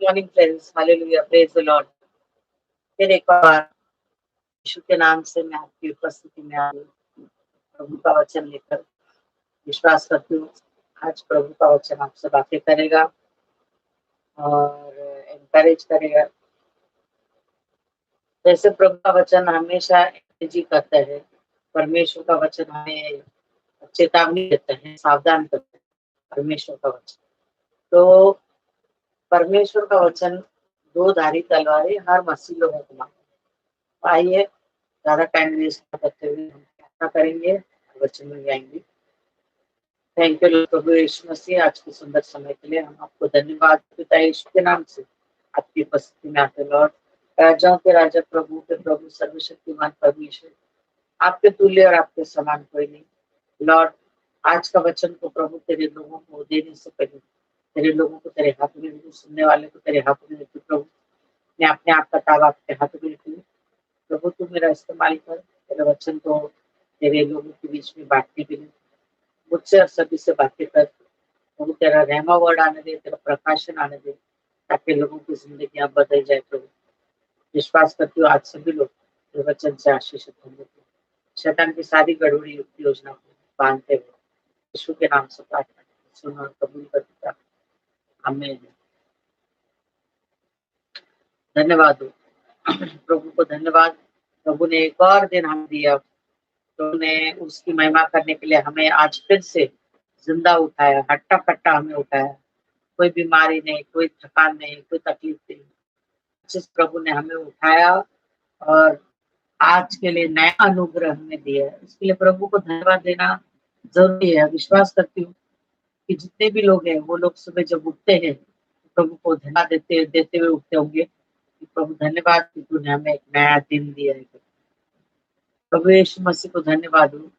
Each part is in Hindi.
Morning friends, hallelujah, praise the Lord. फिर एक बार यीशु के नाम से मैं आपकी उपस्थिति में आई हूँ, प्रभु का वचन लेकर। विश्वास करती हूँ आज प्रभु का वचन आपसे बातें करेगा और एनकरेज करेगा। जैसे प्रभु का वचन हमेशा एनर्जी करता है, परमेश्वर का वचन हमें चेतावनी देता है, सावधान करता है। परमेश्वर का वचन तो परमेश्वर का वचन दो धारी तलवार है, हर मसीह लोगों को मालूम। आइए ज्यादा टाइम वेस्ट न करते हुए हम प्रार्थना करेंगे, वचन में जाएंगे। थैंक यू प्रभु यीशु मसीह, आज के सुंदर समय के लिए हम आपको धन्यवाद पिता यीशु के नाम से आपकी उपस्थिति में आते। लॉर्ड, राजाओं के राजा, प्रभु के प्रभु, सर्वशक्तिमान परमेश्वर, आपके तुल्य और आपके समान कोई नहीं। लॉर्ड, आज का वचन को प्रभु तेरे लोगों को देने से पहले तेरे लोगों को तेरे हाथ में देती, सुनने वाले को तेरे हाथ में देती। प्रभु, मैं अपने आप का तावा आपके हाथ में देती हूँ। प्रभु, तू मेरा इस्तेमाल कर, तेरे वचन को तेरे लोगों के बीच में बांटने के लिए। मुझसे और सभी से बातें कर प्रभु, तेरा रहमा वर्ड आने दे, तेरा प्रकाशन आने दे, ताकि लोगों की जिंदगी अब बदल जाए। प्रभु, विश्वास करती हूँ आज सभी लोग तेरे वचन से आशीषित होंगे। शैतान की सारी गड़बड़ी युक्ति योजना को बांधते हुए यीशु के नाम से प्रार्थना सुनो और कबूल कर देता। आमीन। धन्यवाद हो प्रभु को, धन्यवाद। प्रभु ने एक और दिन हम दिया, प्रभु ने उसकी महिमा करने के लिए हमें आज फिर से जिंदा उठाया, हट्टा कट्टा हमें उठाया। कोई बीमारी नहीं, कोई थकान नहीं, कोई तकलीफ नहीं, जिस प्रभु ने हमें उठाया और आज के लिए नया अनुग्रह हमें दिया है, इसके लिए प्रभु को धन्यवाद देना जरूरी है। विश्वास करती हूँ कि जितने भी लोग हैं वो लोग सुबह जब उठते हैं तो प्रभु को धन्यवाद देते देते हुए उठते होंगे कि प्रभु धन्यवाद कि तूने हमें एक नया दिन दिया है। प्रभु यीशु मसीह को धन्यवाद हो।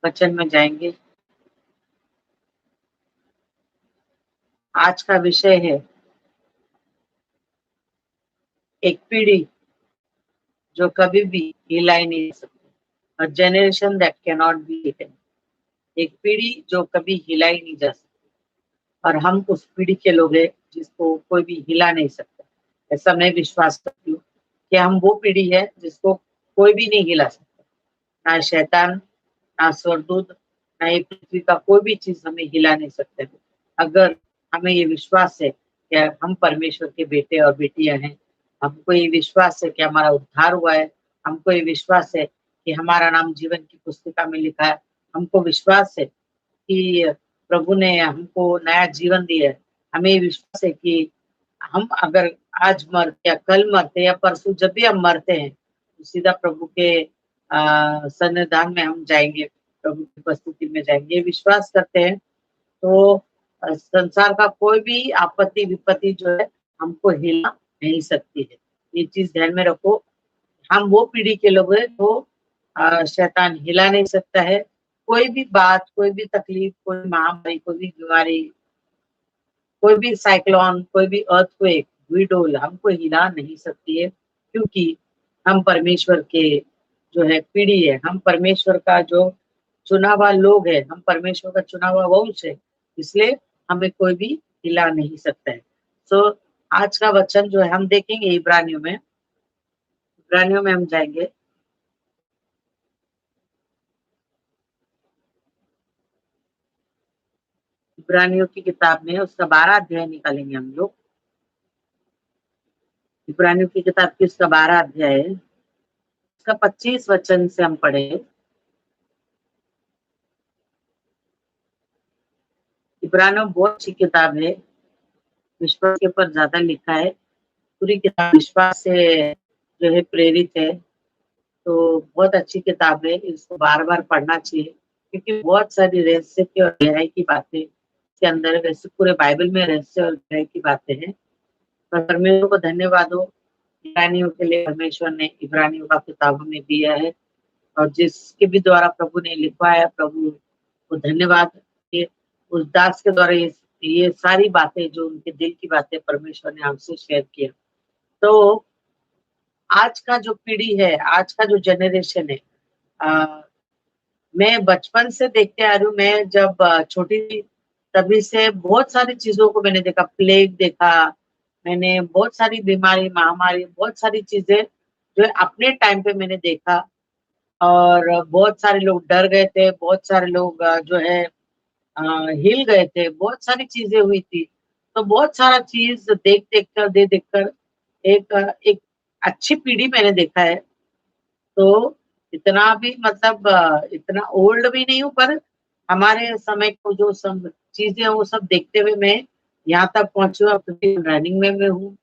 वचन में जाएंगे। आज का विषय है एक पीढ़ी जो कभी भी हिलाई नहीं सकती, a generation that can not be hidden. एक पीढ़ी जो कभी हिलाई नहीं जा सकती और हम उस पीढ़ी के लोग हैं जिसको कोई भी हिला नहीं सकता। ऐसा मैं विश्वास करती हूँ कि हम वो पीढ़ी है जिसको कोई भी नहीं हिला सकता, ना शैतान, ना स्वर्गदूत, ना ये पृथ्वी का कोई भी चीज हमें हिला नहीं सकते। अगर हमें ये विश्वास है कि हम परमेश्वर के बेटे और बेटियां हैं, हमको ये विश्वास है कि हमारा उद्धार हुआ है, हमको ये विश्वास है कि हमारा नाम जीवन की पुस्तिका में लिखा है, हमको विश्वास है कि प्रभु ने हमको नया जीवन दिया है, हमें ये विश्वास है कि हम अगर आज मरते या कल मरते या परसों, जब भी हम मरते हैं तो सीधा प्रभु के सन्निधान में हम जाएंगे, प्रभु की उपस्थिति में जाएंगे। ये विश्वास करते हैं तो संसार का कोई भी आपत्ति विपत्ति जो है हमको हिला नहीं सकती है। ये चीज ध्यान में रखो। हम वो पीढ़ी के लोग हैं तो शैतान हिला नहीं सकता है। कोई भी बात, कोई भी तकलीफ, कोई महामारी, कोई भी बीमारी, कोई भी साइक्लोन, कोई भी अर्थक्वेक, डोल हमको हिला नहीं सकती है, क्योंकि हम परमेश्वर के जो है पीढ़ी है, हम परमेश्वर का जो चुना हुआ लोग है, हम परमेश्वर का चुना हुआ वंश है, इसलिए हमें कोई भी हिला नहीं सकता है। सो आज का वचन जो है हम देखेंगे इब्रानियों में हम जाएंगे। इब्रानियों की किताब में उसका 12 अध्याय निकालेंगे हम लोग। इब्रानियों की किताब की उसका 12 अध्याय है, उसका 25 वचन से हम पढ़े। इब्रानियों बहुत अच्छी किताब है, विश्वास के ऊपर ज्यादा लिखा है। पूरी किताब विश्वास से जो है प्रेरित है, तो बहुत अच्छी किताब है, इसको बार बार पढ़ना चाहिए, क्योंकि बहुत सारी रहस्य की और गहराई की बातें इसके अंदर है। वैसे पूरे बाइबल में रहस्य और गहराई की बातें हैं। पर परमेश्वर को धन्यवाद हो, इब्रानियों के लिए परमेश्वर ने इब्रानियों का किताब हमें दिया है, और जिसके भी द्वारा प्रभु ने लिखवाया, प्रभु को धन्यवाद कि उस दास के द्वारा ये सारी बातें जो उनके दिल की बातें परमेश्वर ने हमसे शेयर किया। तो आज का जो पीढ़ी है, आज का जो जनरेशन है, मैं बचपन से देखते आ रही हूँ। मैं जब छोटी थी तभी से बहुत सारी चीजों को मैंने देखा, प्लेग देखा, मैंने बहुत सारी बीमारी, महामारी, बहुत सारी चीजें जो है अपने टाइम पे मैंने देखा। और बहुत सारे लोग डर गए थे, बहुत सारे लोग जो है हिल गए थे, बहुत सारी चीजें हुई थी। तो बहुत सारा चीज देख देख कर, दे देख कर एक अच्छी पीढ़ी मैंने देखा है। तो इतना भी मतलब इतना ओल्ड भी नहीं हूँ, पर हमारे समय को जो सब चीजें हैं वो सब देखते हुए मैं यहाँ तक पहुंची हूँ। रनिंग में मैं हूँ,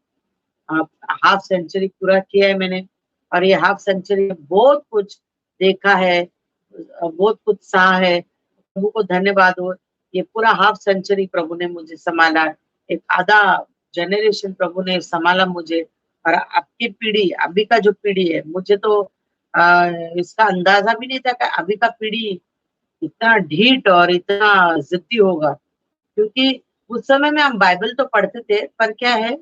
हाफ सेंचुरी पूरा किया है मैंने। और ये हाफ सेंचुरी में बहुत कुछ देखा है, बहुत कुछ सहा है। प्रभु को धन्यवाद हो, ये पूरा हाफ सेंचुरी प्रभु ने मुझे संभाला, एक आधा जनरेशन प्रभु ने संभाला मुझे। और आपकी पीढ़ी, अभी का जो पीढ़ी है, मुझे तो इसका अंदाजा भी नहीं था कि अभी का पीढ़ी इतना ढीठ और इतना जिद्दी होगा। क्योंकि उस समय में हम बाइबल तो पढ़ते थे, पर क्या है,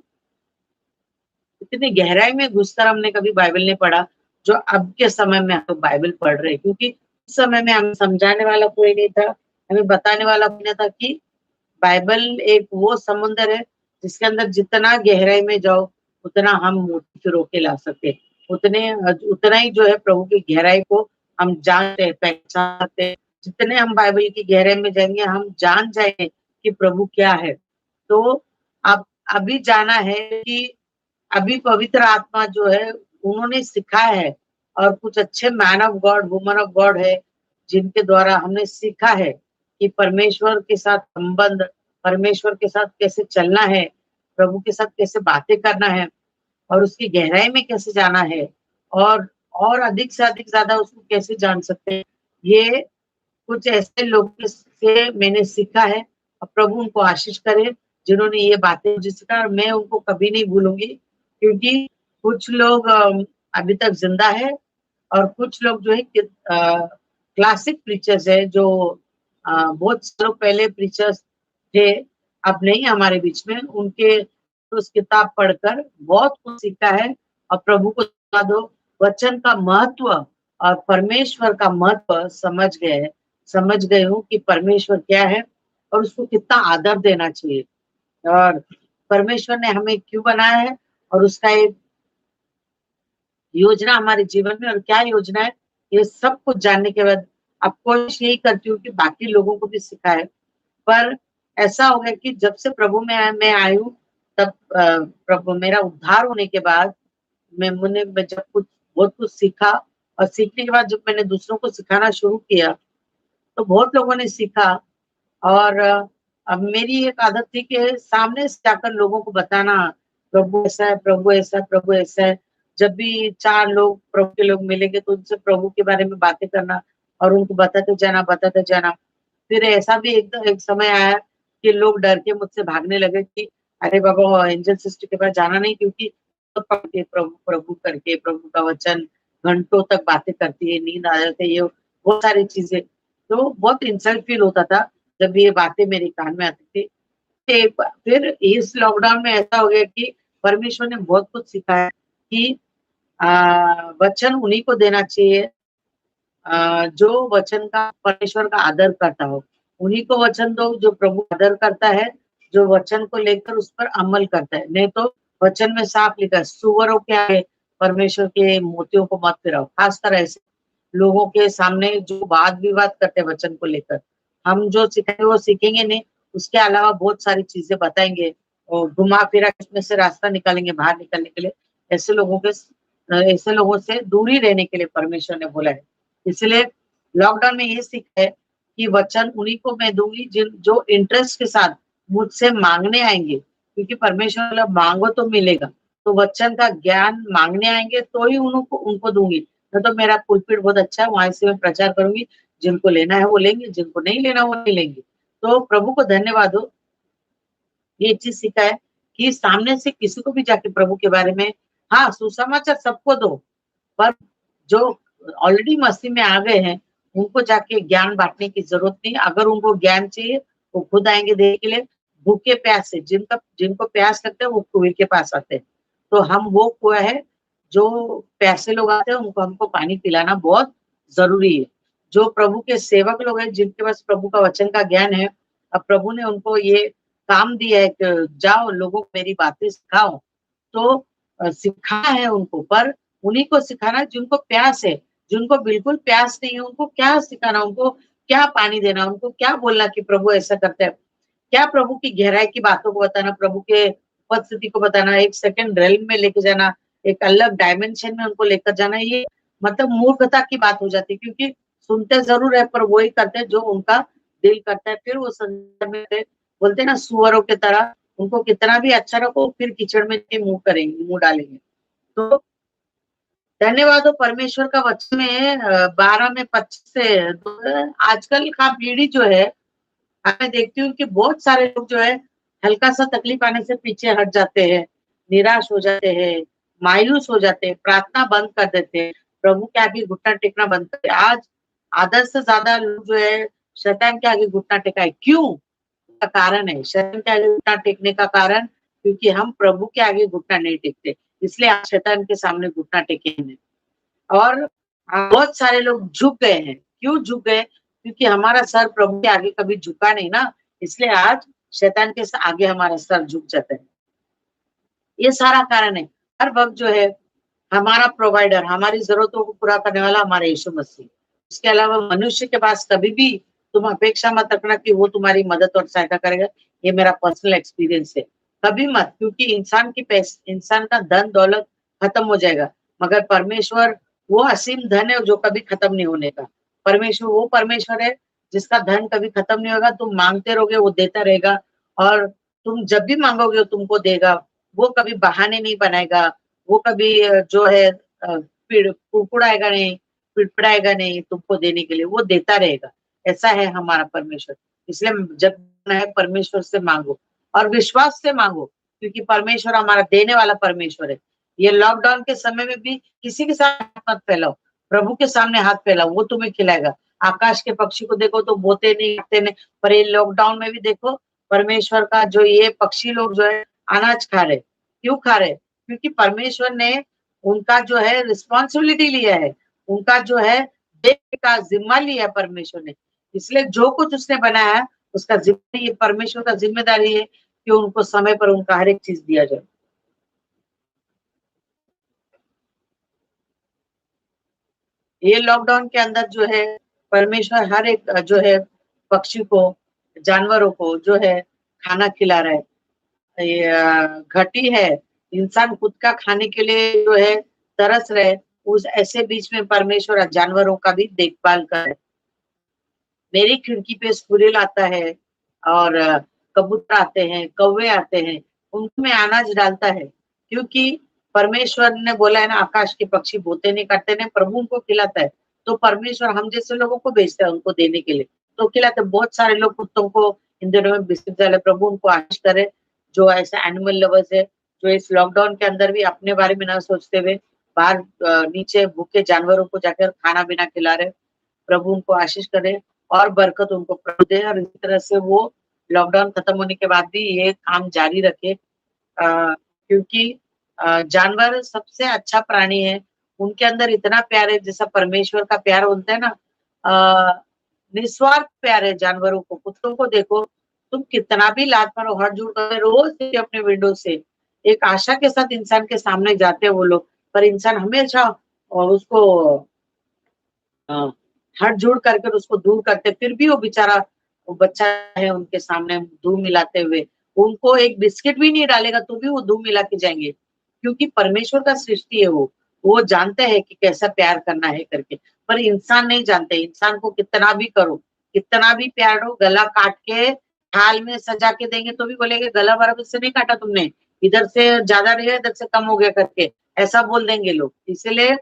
इतनी गहराई में घुसकर हमने कभी बाइबल नहीं पढ़ा जो अब के समय में हम बाइबल पढ़ रहे हैं। क्योंकि उस समय में हमें समझाने वाला कोई नहीं था, हमें बताने वाला कोई नहीं था कि बाइबल एक वो समुंदर है जिसके अंदर जितना गहराई में जाओ उतना हम मोती फिरो के ला सकते, उतने उतना ही जो है प्रभु की गहराई को हम जानते हैं, पहचानते हैं। जितने हम बाइबल की गहराई में जाएंगे हम जान जाएंगे कि प्रभु क्या है। तो अब अभी जाना है कि अभी पवित्र आत्मा जो है उन्होंने सिखाया है, और कुछ अच्छे man of God, woman of God है जिनके द्वारा हमने सीखा है कि परमेश्वर के साथ संबंध, परमेश्वर के साथ कैसे चलना है, प्रभु के साथ कैसे बातें करना है, और उसकी गहराई में कैसे जाना है, और अधिक से अधिक ज्यादा उसको कैसे जान सकते हैं। ये कुछ ऐसे लोगों से मैंने सीखा है। और प्रभु उनको आशीष करे जिन्होंने ये बातें मुझे सिखा, और मैं उनको कभी नहीं भूलूंगी। क्योंकि कुछ लोग अभी तक जिंदा है, और कुछ लोग जो है क्लासिक प्रीचर्स है जो बहुत सालों पहले प्रीचर्स थे, अब नहीं हमारे बीच में। उनके उस किताब पढ़कर बहुत कुछ सीखा है, और प्रभु को धन्यवाद दो, वचन का महत्व और परमेश्वर का महत्व समझ गए हूँ कि परमेश्वर क्या है और उसको कितना आदर देना चाहिए, और परमेश्वर ने हमें क्यों बनाया है, और उसका एक योजना हमारे जीवन में, और क्या योजना है, ये सब कुछ जानने के बाद अब कोशिश यही करती हूँ कि बाकी लोगों को भी सिखाए। पर ऐसा हो गया कि जब से प्रभु में मैं आई हूँ, तब प्रभु मेरा उद्धार होने के बाद मैं जब कुछ बहुत कुछ सीखा, और सीखने के बाद जब मैंने दूसरों को सिखाना शुरू किया तो बहुत लोगों ने सीखा। और अब मेरी एक आदत थी कि सामने से जाकर लोगों को बताना, प्रभु ऐसा है, प्रभु ऐसा है, प्रभु ऐसा है। जब भी चार लोग प्रभु के लोग मिलेंगे तो उनसे प्रभु के बारे में बातें करना, और उनको बताते जाना। फिर ऐसा भी एक समय आया कि लोग डर के मुझसे भागने लगे कि अरे बाबा एंजल सिस्टर के पास जाना नहीं, क्योंकि तो पढ़ के प्रभु प्रभु करके प्रभु का वचन घंटों तक बातें करती है, नींद आ जाती है, ये बहुत सारी चीजें। तो बहुत इंसल्ट फील होता था जब ये बातें मेरे कान में आती थी। फिर इस लॉकडाउन में ऐसा हो गया कि परमेश्वर ने बहुत कुछ सिखाया कि वचन उन्हीं को देना चाहिए जो वचन का, परमेश्वर का आदर करता हो। उन्हीं को वचन दो जो प्रभु आदर करता है, जो वचन को लेकर उस पर अमल करता है। नहीं तो वचन में साफ लिखा है, सुअरों के आगे परमेश्वर के मोतियों को मत फिराओ। खासकर ऐसे लोगों के सामने जो वाद विवाद करते हैं वचन को लेकर, हम जो सिखाएंगे वो सीखेंगे नहीं, उसके अलावा बहुत सारी चीजें बताएंगे और घुमा फिरा इसमें से रास्ता निकालेंगे बाहर निकलने के लिए। ऐसे लोगों से दूरी रहने के लिए परमेश्वर ने बोला है। इसलिए लॉकडाउन में ये सीखा है कि वचन उन्हीं को मैं दूंगी जिन जो इंटरेस्ट के साथ मुझसे मांगने आएंगे, क्योंकि परमेश्वर बोला मांगो तो मिलेगा। तो वचन का ज्ञान मांगने आएंगे तो ही उनको उनको दूंगी। तो मेरा पुलपिट बहुत अच्छा है, वहां से मैं प्रचार करूंगी, जिनको लेना है वो लेंगे, जिनको नहीं लेना वो नहीं लेंगे। तो प्रभु को धन्यवाद हो, ये चीज सीखा है कि सामने से किसी को भी जाके प्रभु के बारे में, हाँ सुसमाचार सबको दो, पर जो ऑलरेडी मसीह में आ गए हैं उनको जाके ज्ञान बांटने की जरूरत नहीं। अगर उनको ज्ञान चाहिए वो खुद आएंगे देने के लिए। भूखे प्यासे जिनको प्यास लगता है वो कुएं के पास आते हैं। तो हम वो कुआ है, जो प्यासे लोग आते हैं उनको हमको पानी पिलाना बहुत जरूरी है। जो प्रभु के सेवक लोग हैं जिनके पास प्रभु का वचन का ज्ञान है, अब प्रभु ने उनको ये काम दिया है कि जाओ लोगों को मेरी बातें सिखाओ। तो सिखाना है उनको, पर उन्हीं को सिखाना है जिनको प्यास है। जिनको बिल्कुल प्यास नहीं है उनको क्या सिखाना, उनको क्या पानी देना, उनको क्या बोलना कि प्रभु ऐसा करते हैं, क्या प्रभु की गहराई की बातों को बताना, प्रभु के उपस्थिति को बताना, एक सेकंड रेल में लेके जाना, एक अलग डायमेंशन में उनको लेकर जाना, ये मतलब मूर्खता की बात हो जाती है। क्योंकि सुनते जरूर है पर वही करते हैं जो उनका दिल करता है। फिर वो संसार में बोलते हैं ना सुअरों की तरह, उनको कितना भी अच्छा रखो फिर कीचड़ में मुंह करेंगे, मुंह डालेंगे। तो धन्यवाद हो परमेश्वर का वचन में 12 में 25 से आजकल का पीढ़ी जो है, मैं देखती हूँ कि बहुत सारे लोग जो है हल्का सा तकलीफ आने से पीछे हट जाते हैं, निराश हो जाते हैं, मायूस हो जाते हैं, प्रार्थना बंद कर देते हैं, प्रभु के आगे घुटना टेकना बंद करते हैं। आज आधा से ज्यादा लोग जो है शैतान के आगे घुटना टेका है। क्यों? का कारण है शैतान के आगे घुटना टेकने का कारण, क्योंकि हम प्रभु के आगे घुटना नहीं टेकते, इसलिए आज शैतान के सामने घुटना टेके हैं। और बहुत सारे लोग झुक गए हैं। क्यों झुक गए? क्योंकि हमारा सर प्रभु के आगे कभी झुका नहीं ना, इसलिए आज शैतान के आगे हमारा सर झुक जाता है। ये सारा कारण है। हर वक्त जो है हमारा प्रोवाइडर, हमारी जरूरतों को पूरा करने वाला हमारा यीशु मसीह। इसके अलावा मनुष्य के पास कभी भी तुम अपेक्षा मत रखना कि वो तुम्हारी मदद और सहायता करेगा। ये मेरा पर्सनल एक्सपीरियंस है। कभी मत, क्योंकि इंसान का धन दौलत खत्म हो जाएगा, मगर परमेश्वर वो असीम धन है जो कभी खत्म नहीं होने का। परमेश्वर वो परमेश्वर है जिसका धन कभी खत्म नहीं होगा। तुम मांगते रहोगे वो देता रहेगा, और तुम जब भी मांगोगे वो तुमको देगा। वो कभी बहाने नहीं बनाएगा, वो कभी जो है कुड़कुड़ाएगा नहीं, पिड़पिड़ाएगा नहीं, तुमको देने के लिए वो देता रहेगा। ऐसा है हमारा परमेश्वर। इसलिए जब है परमेश्वर से मांगो और विश्वास से मांगो, क्योंकि परमेश्वर हमारा देने वाला परमेश्वर है। ये लॉकडाउन के समय में भी किसी के साथ हाथ मत फैलाओ, प्रभु के सामने हाथ फैलाओ, वो तुम्हें खिलाएगा। आकाश के पक्षी को देखो तो बोते नहीं, खाते नहीं, पर ये लॉकडाउन में भी देखो परमेश्वर का जो ये पक्षी लोग जो है अनाज खा रहे। क्यों खा रहे? क्योंकि परमेश्वर ने उनका जो है रिस्पॉन्सिबिलिटी लिया है, उनका जो है देखने का जिम्मा लिया है परमेश्वर ने। इसलिए जो कुछ उसने बनाया है उसका जिम्मा, ये परमेश्वर का जिम्मेदारी है कि उनको समय पर उनका हर एक चीज दिया जाए। ये लॉकडाउन के अंदर जो है परमेश्वर हर एक जो है पक्षी को, जानवरों को जो है खाना खिला रहा है। ये घटी है, इंसान खुद का खाने के लिए जो है तरस रहे, उस ऐसे बीच में परमेश्वर जानवरों का भी देखभाल करे। मेरी खिड़की पे स्क्विरल आता है, और कबूतर आते हैं, कौवे आते हैं, उनको मैं अनाज डालता है। क्योंकि परमेश्वर ने बोला है ना, आकाश के पक्षी बोते नहीं करते नहीं, प्रभु उनको खिलाता है। तो परमेश्वर हम जैसे लोगों को भेजता है उनको देने के लिए, तो खिलाते हैं। बहुत सारे लोग कुत्तों को इन दिनों में बिस्किट डाले, प्रभु उनको आशीष करे, जो ऐसे एनिमल लवर्स है, जो इस लॉकडाउन के अंदर भी अपने बारे में ना सोचते हुए बाहर नीचे भूखे जानवरों को जाकर खाना पीना खिला रहे। प्रभु उनको आशीष करे और बरकत उनको प्रभु दे, और इसी तरह से वो लॉकडाउन खत्म होने के बाद भी ये काम जारी रखे। क्योंकि जानवर सबसे अच्छा प्राणी है, उनके अंदर इतना प्यार है, जैसा परमेश्वर का प्यार बोलते हैं ना, निस्वार्थ प्यार है जानवरों को। कुत्तों को देखो, तुम कितना भी लात मारो, हाथ जोड़ कर रोज अपने विंडो से एक आशा के साथ इंसान के सामने जाते हैं वो लोग, पर इंसान हमेशा उसको हाथ जोड़ करके उसको दूर करते, फिर भी वो बेचारा, वो बच्चा है उनके सामने दूर मिलाते हुए, उनको एक बिस्किट भी नहीं डालेगा तो भी वो दूर मिला के जाएंगे। क्योंकि परमेश्वर का सृष्टि है वो जानते हैं कि कैसा प्यार करना है करके। पर इंसान नहीं जानते। इंसान को कितना भी करो, कितना भी प्यार हो, गला काट के थाल में सजा के देंगे तो भी बोलेंगे गला बराबर से नहीं काटा तुमने, इधर से ज्यादा रहेगा इधर से कम हो गया करके, ऐसा बोल देंगे लोग। इसलिए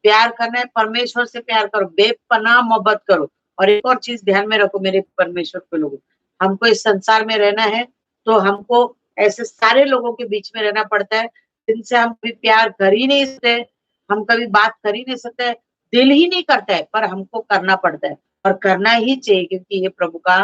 प्यार करना है, परमेश्वर से प्यार करो, बेपनाह मोहब्बत करो। और एक और चीज ध्यान में रखो मेरे परमेश्वर के लोगों, हमको इस संसार में रहना है तो हमको ऐसे सारे लोगों के बीच में रहना पड़ता है जिनसे हम कभी प्यार कर ही नहीं सकते, हम कभी बात कर ही नहीं सकते, दिल ही नहीं करता है, पर हमको करना पड़ता है और करना ही चाहिए, क्योंकि ये प्रभु का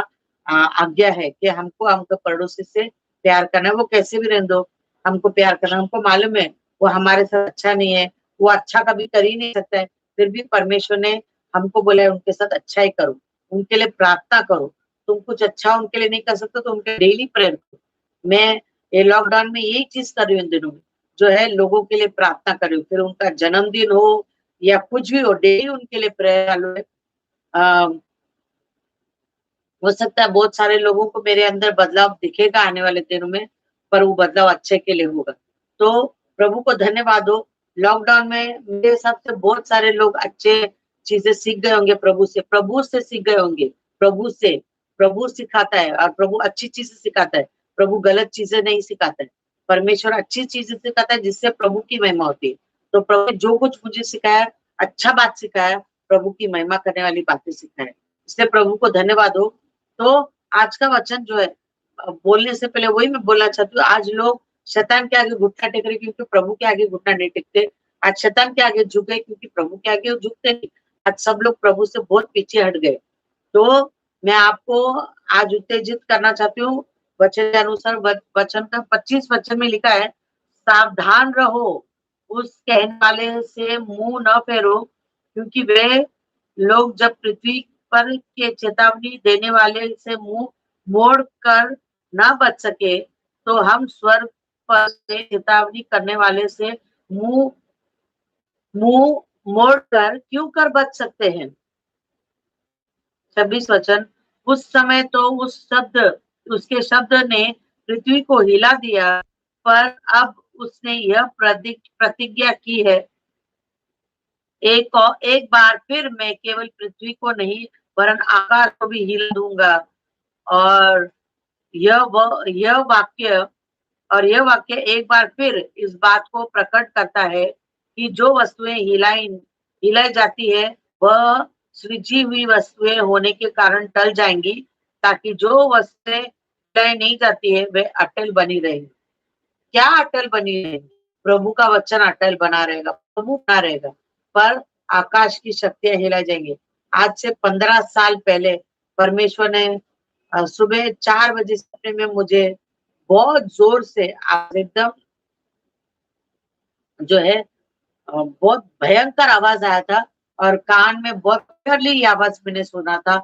आज्ञा है कि हमको हमको पड़ोसी से प्यार करना है। वो कैसे भी रहने दो, हमको प्यार करना। हमको मालूम है वो हमारे साथ अच्छा नहीं है, वो अच्छा कभी कर ही नहीं सकता है, फिर भी परमेश्वर ने हमको बोला है उनके साथ अच्छा ही करो, उनके लिए प्रार्थना करो। तुम कुछ अच्छा उनके लिए नहीं कर सकते तो उनके डेली प्रेयर करो। मैं ये लॉकडाउन में यही चीज कर रही हूँ इन दिनों में, जो है लोगों के लिए प्रार्थना कर रही हूँ। फिर उनका जन्मदिन हो या कुछ भी हो, डेली उनके लिए प्रेयर चालू है। हो सकता है बहुत सारे लोगों को मेरे अंदर बदलाव दिखेगा आने वाले दिनों में, पर वो बदलाव अच्छे के लिए होगा। तो प्रभु को धन्यवाद हो। लॉकडाउन में मेरे हिसाब से बहुत सारे लोग अच्छे चीजें सीख गए होंगे, प्रभु से सीख गए होंगे। प्रभु से, प्रभु सिखाता है और प्रभु अच्छी चीजें सिखाता है। प्रभु गलत चीजें नहीं सिखाता है। परमेश्वर अच्छी चीजें सिखाता है जिससे प्रभु की महिमा होती है। तो प्रभु ने जो कुछ मुझे सिखाया, अच्छा बात सिखाया, प्रभु की महिमा करने वाली बातें सिखाया, इसलिए प्रभु को धन्यवाद हो। तो आज का वचन जो है, बोलने से पहले वही मैं बोलना चाहती हूँ। आज लोग शैतान के आगे घुटना टेक रहे क्योंकि प्रभु के आगे घुटना नहीं टेकते। आज शैतान के आगे झुक गए क्योंकि प्रभु के आगे झुकते नहीं। आज सब लोग प्रभु से बहुत पीछे हट गए। तो मैं आपको आज उत्तेजित करना चाहती हूँ वचन के अनुसार। वचन का 25 वचन में लिखा है, सावधान रहो, उस कहने वाले से मुंह न फेरो, क्योंकि वे लोग जब पृथ्वी पर के चेतावनी देने वाले से मुंह मोड़ कर न बच सके, तो हम स्वर्ग पर से चेतावनी करने वाले से मुंह मुंह मोड़ कर क्यों कर बच सकते हैं। 26 वचन, उस समय तो उसके शब्द ने पृथ्वी को हिला दिया, पर अब उसने यह प्रतिज्ञा की है, एक बार फिर मैं केवल पृथ्वी को नहीं वरन आकाश को भी हिला दूंगा। और यह वाक्य यह वाक्य एक बार फिर इस बात को प्रकट करता है कि जो वस्तुएं हिलाई जाती है वह सृजी हुई वस्तुएं होने के कारण टल जाएंगी, ताकि जो वस्तुएं हिलाई नहीं जाती है वे अटल बनी रहेंगी। क्या अटल बनी रहेगी? प्रभु का वचन अटल बना रहेगा, प्रभु बना रहेगा। पर आकाश की शक्तियां हिलाई जाएंगी। आज से 15 साल पहले परमेश्वर ने सुबह 4 बजे सपने में मुझे बहुत जोर से एकदम जो है बहुत भयंकर आवाज आया था, और कान में बहुत क्लियरली आवाज मैंने सुना था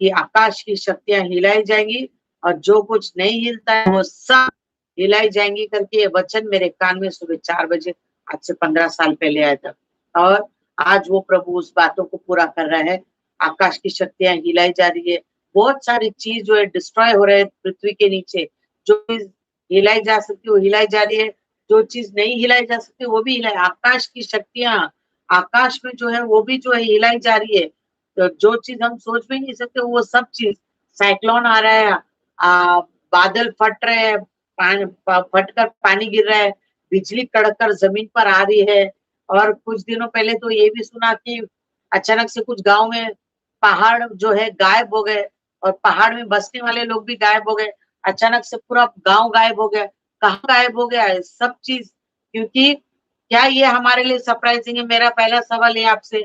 कि आकाश की शक्तियां हिलाई जाएंगी और जो कुछ नहीं हिलता है वो सब हिलाई जाएंगी करके ये वचन मेरे कान में सुबह 4 बजे आज से 15 साल पहले आया था। और आज वो प्रभु उस बातों को पूरा कर रहा है। आकाश की शक्तियां हिलाई जा रही है। बहुत सारी चीज जो है डिस्ट्रॉय हो रहे हैं पृथ्वी के नीचे। जो चीज हिलाई जा सकती है वो हिलाई जा रही है, जो चीज नहीं हिलाई जा सकती वो भी हिलाई। आकाश की शक्तियां आकाश में जो है वो भी जो है हिलाई जा रही है। तो जो चीज हम सोच भी नहीं सकते वो सब चीज, साइक्लोन आ रहा है, बादल फट रहे हैं, फट कर पानी गिर रहा है, बिजली कड़क कर जमीन पर आ रही है। और कुछ दिनों पहले तो ये भी सुना कि अचानक से कुछ गांव में पहाड़ जो है गायब हो गए, और पहाड़ में बसने वाले लोग भी गायब हो गए। अचानक से पूरा गांव गायब हो गया। कहाँ गायब हो गया है सब चीज? क्योंकि क्या ये हमारे लिए सरप्राइजिंग है? मेरा पहला सवाल है आपसे,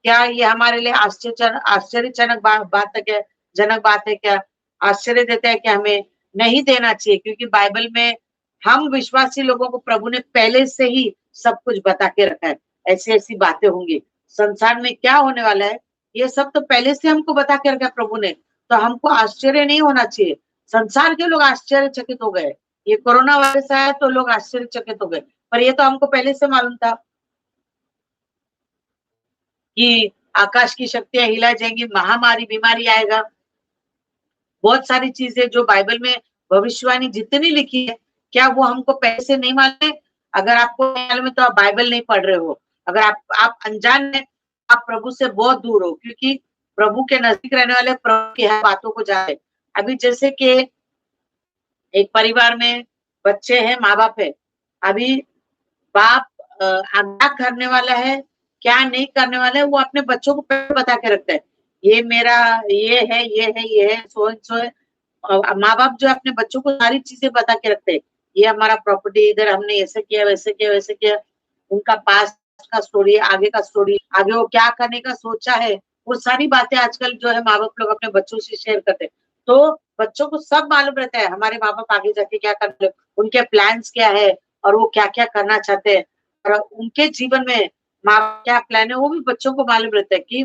क्या ये हमारे लिए आश्चर्यजनक बात है क्या? जनक बात है क्या? आश्चर्य देता है कि हमें नहीं देना चाहिए, क्योंकि बाइबल में हम विश्वासी लोगों को प्रभु ने पहले से ही सब कुछ बता के रखा है। ऐसी ऐसी बातें होंगी, संसार में क्या होने वाला है, ये सब तो पहले से हमको बता के रखा है प्रभु ने। तो हमको आश्चर्य नहीं होना चाहिए। संसार के लोग आश्चर्यचकित हो गए, ये कोरोना वायरस आया तो लोग आश्चर्यचकित हो गए, पर ये तो हमको पहले से मालूम था कि आकाश की शक्तियां हिला जाएंगी, महामारी बीमारी आएगा। बहुत सारी चीजें जो बाइबल में भविष्यवाणी जितनी लिखी है, क्या वो हमको पहले से नहीं मालूम है? अगर आपको मालूम है तो आप बाइबल नहीं पढ़ रहे हो। अगर आप अनजान हैं, आप प्रभु से बहुत दूर हो, क्योंकि प्रभु के नजदीक रहने वाले प्रभु की हर बातों को जाने। अभी जैसे कि एक परिवार में बच्चे हैं, माँ बाप है। अभी बाप क्या करने वाला है, क्या नहीं करने वाला है, वो अपने बच्चों को पहले बता के रखता है। ये मेरा ये है, ये है, ये है, सो सो है। माँ बाप जो अपने बच्चों को सारी चीजें बता के रखते हैं। ये हमारा प्रॉपर्टी, इधर हमने ऐसे किया, वैसे किया, वैसे किया। उनका पास्ट का स्टोरी, आगे का स्टोरी, आगे वो क्या करने का सोचा है, वो सारी बातें आजकल जो है माँ बाप लोग अपने बच्चों से शेयर करते हैं। तो बच्चों को सब मालूम रहता है हमारे माँ बाप आगे जाके क्या करते हैं, उनके प्लान्स क्या है, और वो क्या क्या करना चाहते हैं, और उनके जीवन में माँ बाप क्या प्लान है, वो भी बच्चों को मालूम रहता है। कि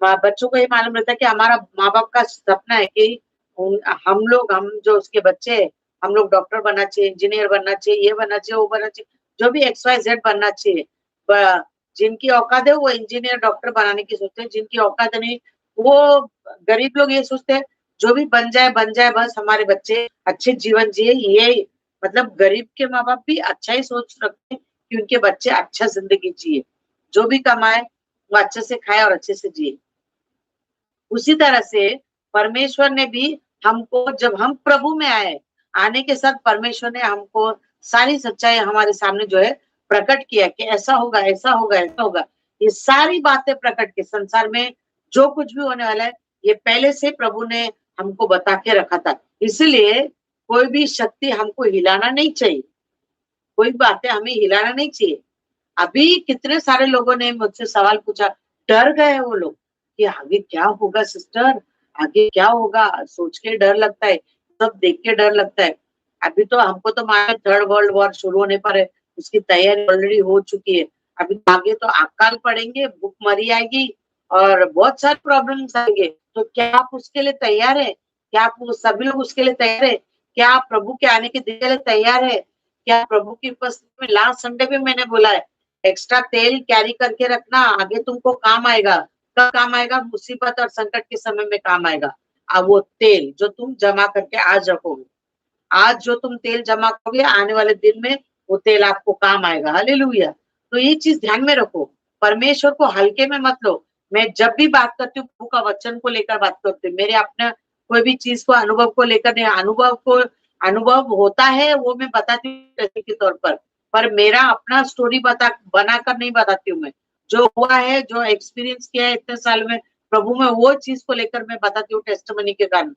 बच्चों को ये मालूम रहता है कि हमारा माँ बाप का सपना है कि हम जो उसके बच्चे हैं, हम लोग डॉक्टर बनना चाहिए, इंजीनियर बनना चाहिए, ये बनना चाहिए, वो बनना चाहिए, जो भी XYZ बनना चाहिए। जिनकी औकात है वो इंजीनियर डॉक्टर बनाने की सोचते हैं, जिनकी औकात नहीं वो गरीब लोग ये सोचते हैं जो भी बन जाए, बस हमारे बच्चे अच्छे जीवन जिए। ये मतलब गरीब के माँ बाप भी अच्छा ही सोच रखते हैं कि उनके बच्चे अच्छा जिंदगी जिए, जो भी कमाए वो अच्छे से खाए और अच्छे से जिए। उसी तरह से परमेश्वर ने भी हमको, जब हम प्रभु में आए, आने के साथ परमेश्वर ने हमको सारी सच्चाई हमारे सामने जो है प्रकट किया कि ऐसा होगा, ऐसा होगा, ऐसा होगा। ये सारी बातें प्रकट की, संसार में जो कुछ भी होने वाला है ये पहले से प्रभु ने हमको बता के रखा था। इसलिए कोई भी शक्ति हमको हिलाना नहीं चाहिए, कोई बातें हमें हिलाना नहीं चाहिए। अभी कितने सारे लोगों ने मुझसे सवाल पूछा, डर गए वो लोग कि आगे क्या होगा सिस्टर, आगे क्या होगा, सोच के डर लगता है, सब देख के डर लगता है। अभी तो हमको तो मालूम थर्ड वर्ल्ड वॉर शुरू होने पर है, उसकी तैयारी ऑलरेडी हो चुकी है। अभी आगे तो अकाल पड़ेंगे, भूखमरी आएगी और बहुत सारे प्रॉब्लम्स आएंगे। तो क्या आप उसके लिए तैयार है? क्या आप सभी लोग उसके लिए तैयार है? क्या आप प्रभु के आने के दिन के लिए तैयार है? क्या प्रभु की उपस्थिति में, लास्ट संडे भी मैंने बोला है, एक्स्ट्रा तेल कैरी करके रखना, आगे तुमको काम आएगा। कब काम आएगा? मुसीबत और संकट के समय में काम आएगा। अब वो तेल जो तुम जमा करके आज रखोगे, आज जो तुम तेल जमा करोगे, आने वाले दिन में वो तेल आपको काम आएगा। हालेलुया। तो ये चीज ध्यान में रखो, परमेश्वर को हल्के में मत लो। मैं जब भी बात करती हूँ प्रभु का वचन को लेकर बात करती हूँ, मेरे अपना कोई भी चीज को अनुभव को लेकर नहीं, अनुभव होता है वो मैं बताती हूँ के तौर पर मेरा अपना स्टोरी बनाकर नहीं बताती हूँ। मैं जो हुआ है, जो एक्सपीरियंस किया है इतने साल में प्रभु में, वो चीज को लेकर मैं बताती हूँ टेस्टिमनी के कारण,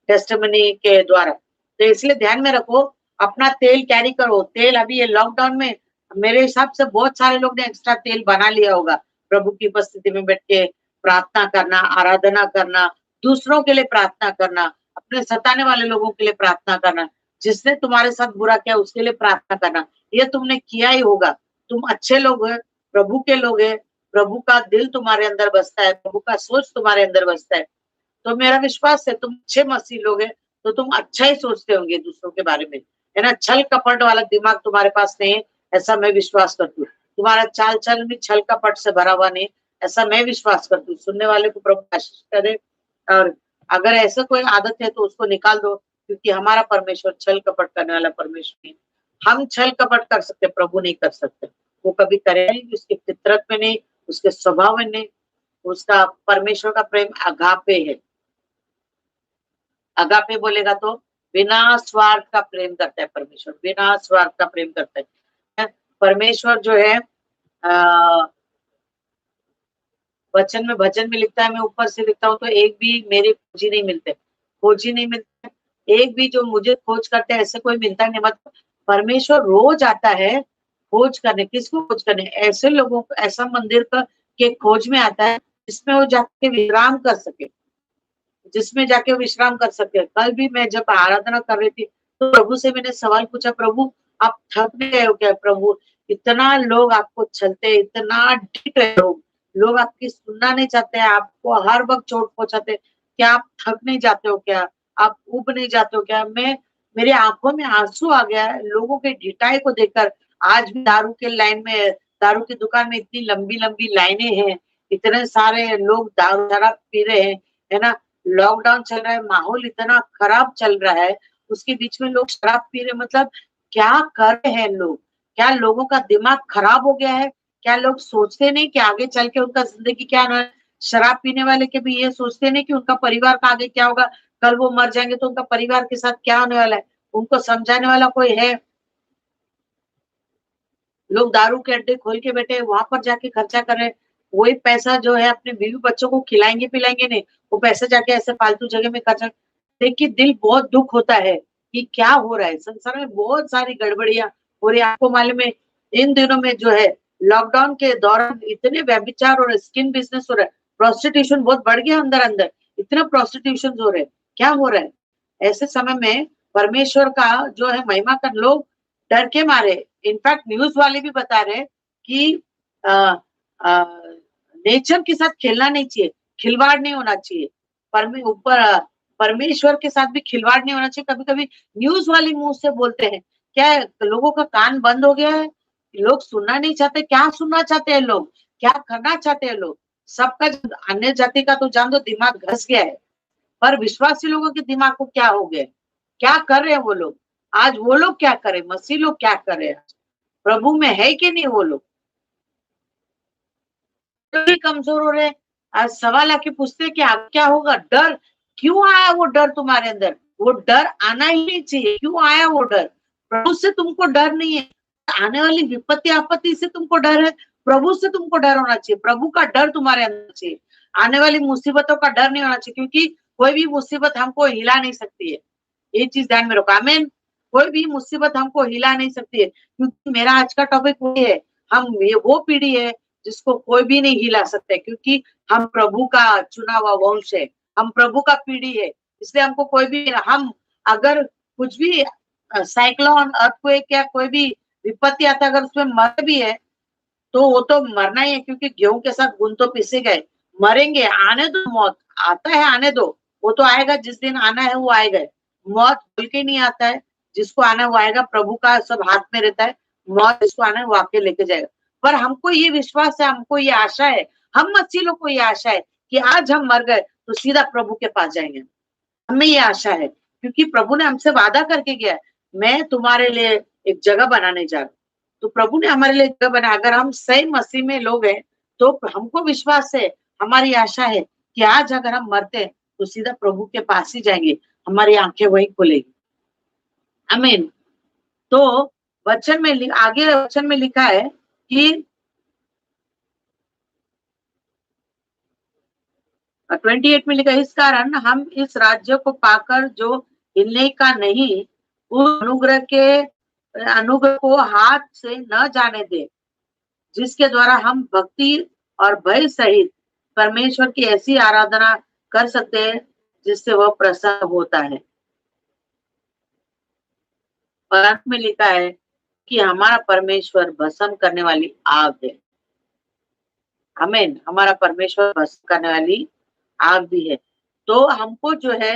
टेस्टिमनी के द्वारा। तो इसलिए ध्यान में रखो, अपना तेल कैरी करो। तेल अभी ये लॉकडाउन में मेरे हिसाब से बहुत सारे लोग ने एक्स्ट्रा तेल बना लिया होगा, प्रभु की उपस्थिति में बैठ के प्रार्थना करना, आराधना करना, दूसरों के लिए प्रार्थना करना, अपने सताने वाले लोगों के लिए प्रार्थना करना, जिसने तुम्हारे साथ बुरा किया उसके लिए प्रार्थना करना। ये तुमने किया ही होगा। तुम अच्छे लोग हैं, प्रभु के लोग हैं, प्रभु का दिल तुम्हारे अंदर बसता है, प्रभु का सोच तुम्हारे अंदर बसता है। तो मेरा विश्वास है तुम अच्छे मसीह लोग हैं, तो तुम अच्छा ही सोचते होंगे दूसरों के बारे में, है ना। छल कपट वाला दिमाग तुम्हारे पास नहीं है, ऐसा मैं विश्वास करती हूँ। तुम्हारा चाल चलन भी छल कपट से भरा हुआ नहीं, ऐसा मैं विश्वास करती हूँ। सुनने वाले को प्रभु आशीष करे। और अगर ऐसा कोई आदत है तो उसको निकाल दो, क्योंकि हमारा परमेश्वर छल कपट करने वाला परमेश्वर है। हम छल कपट कर सकते, प्रभु नहीं कर सकते। वो कभी करेगा नहीं, उसकी फितरत में नहीं, उसके स्वभाव में नहीं। उसका परमेश्वर का प्रेम अगापे है। अगापे बोलेगा तो बिना स्वार्थ का प्रेम करता है परमेश्वर, बिना स्वार्थ का प्रेम करता है। परमेश्वर जो है वचन में, भजन में लिखता है, मैं ऊपर से लिखता हूँ तो एक भी मेरे खोजी नहीं मिलते, एक भी जो मुझे खोज करते हैं ऐसे कोई मिलता नहीं। मतलब परमेश्वर रोज आता है खोज करने। किसको खोज करने? ऐसे लोगों को, ऐसा मंदिर का के खोज में आता है जिसमें वो जाके विश्राम कर सके, जिसमें जाके विश्राम कर सके। कल भी मैं जब आराधना कर रही थी तो प्रभु से मैंने सवाल पूछा, प्रभु आप थक गए हो क्या? प्रभु इतना लोग आपको छलते, इतना ढीठ है लोग आपकी सुनना नहीं चाहते हैं, आपको हर वक्त चोट पहुंचाते हैं। क्या आप थक नहीं जाते हो क्या? आप उब नहीं जाते हो क्या? मेरी आंखों में आंसू आ गया है लोगों के ढिठाई को देखकर। आज भी दारू के लाइन में, दारू की दुकान में इतनी लंबी लंबी लाइनें हैं, इतने सारे लोग दारू शराब पी रहे हैं, है ना। लॉकडाउन चल रहा है, माहौल इतना खराब चल रहा है, उसके बीच में लोग शराब पी रहे। मतलब क्या कर रहे हैं लोग? क्या लोगों का दिमाग खराब हो गया है? क्या लोग सोचते नहीं कि आगे चल के उनका जिंदगी क्या होना है? शराब पीने वाले के भी ये सोचते नहीं कि उनका परिवार का आगे क्या होगा, कल वो मर जाएंगे तो उनका परिवार के साथ क्या होने वाला है? उनको समझाने वाला कोई है? लोग दारू के अड्डे खोल के बैठे वहां पर जाके खर्चा कर रहे हैं। वही पैसा जो है अपने बीवी बच्चों को खिलाएंगे पिलाएंगे नहीं, वो पैसा जाके ऐसे फालतू जगह में खर्चा। देख के दिल बहुत दुख होता है कि क्या हो रहा है संसार में। बहुत सारी गड़बड़ियां हो रही है। आपको मालूम है इन दिनों में जो है लॉकडाउन के दौरान इतने व्यभिचार और स्किन बिजनेस हो रहा है, प्रोस्टिट्यूशन बहुत बढ़ गया अंदर अंदर, इतना प्रोस्टिट्यूशन हो रहे हैं। क्या हो रहा है ऐसे समय में? परमेश्वर का जो है महिमा कर लोग डर के मारे। इनफैक्ट न्यूज वाले भी बता रहे कि नेचर के साथ खेलना नहीं चाहिए, खिलवाड़ नहीं होना चाहिए। ऊपर परमेश्वर के साथ भी खिलवाड़ नहीं होना चाहिए। कभी कभी न्यूज वाले मुंह से बोलते हैं, क्या है, लोगों का कान बंद हो गया है, लोग सुनना नहीं चाहते। क्या सुनना चाहते हैं लोग, क्या करना चाहते हैं लोग? सबका अन्य जाति का तो जान दो दिमाग घस गया है, पर विश्वासी लोगों के दिमाग को क्या हो गया? क्या कर रहे हैं वो लोग? आज वो लोग क्या करे, मसीह लोग क्या कर रहे हैं? प्रभु में है कि नहीं वो लोग? भी कमजोर हो रहे हैं। आज सवाल आके पूछते हैं कि अब क्या होगा? डर क्यों आया? वो डर तुम्हारे अंदर, वो डर आना ही नहीं चाहिए। क्यों आया वो डर? प्रभु से तुमको डर नहीं है, आने वाली विपत्ति आपत्ति से तुमको डर है। प्रभु से तुमको डर होना चाहिए, प्रभु का डर तुम्हारे अंदर चाहिए। आने वाली मुसीबतों का डर नहीं होना चाहिए, क्योंकि कोई भी मुसीबत हमको हिला नहीं सकती है। ये चीज ध्यान में रखो, आमीन। कोई भी मुसीबत हमको हिला नहीं सकती है, क्योंकि मेरा आज का टॉपिक वही है। हम ये वो पीढ़ी है जिसको कोई भी नहीं हिला सकता है, क्योंकि हम प्रभु का चुना हुआ वंश है, हम प्रभु का पीढ़ी है। इसलिए हमको कोई भी, हम अगर कुछ भी साइक्लोन, अर्थक्वेक या कोई भी विपत्ति आता है, अगर उसमें मर भी है तो वो तो मरना ही है, क्योंकि गेहूं के साथ गुण तो पिसे गए, मरेंगे। आने दो, मौत आता है आने दो, वो तो आएगा, जिस दिन आना है वो आएगा। मौत बोल के नहीं आता है, जिसको आना है वो आएगा। प्रभु का सब हाथ में रहता है, मौत जिसको आना है वो आके लेके जाएगा। पर हमको ये विश्वास है, हमको ये आशा है, हम मसीह लोग को ये आशा है कि आज हम मर गए तो सीधा प्रभु के पास जाएंगे। हमें ये आशा है, क्योंकि प्रभु ने हमसे वादा करके गया है, मैं तुम्हारे लिए एक जगह बनाने जा रहा हूँ। तो प्रभु ने हमारे लिए जगह बना। अगर हम सही मसीह में लोग हैं तो हमको विश्वास है, हमारी आशा है कि आज अगर हम मरते हैं तो सीधा प्रभु के पास ही जाएंगे, हमारी आंखें वही खुलेगी। आमीन। तो वचन में आगे वचन में लिखा है कि 28 में लिखा, इस कारण हम इस राज्य को पाकर जो हिलने का नहीं, उस अनुग्रह को हाथ से न जाने दे, जिसके द्वारा हम भक्ति और भय सहित परमेश्वर की ऐसी आराधना कर सकते हैं जिससे वह प्रसन्न होता है। और अंत में लिखा है कि हमारा परमेश्वर भस्म करने वाली आग है। आमीन। हमारा परमेश्वर भस्म करने वाली आग भी है। तो हमको जो है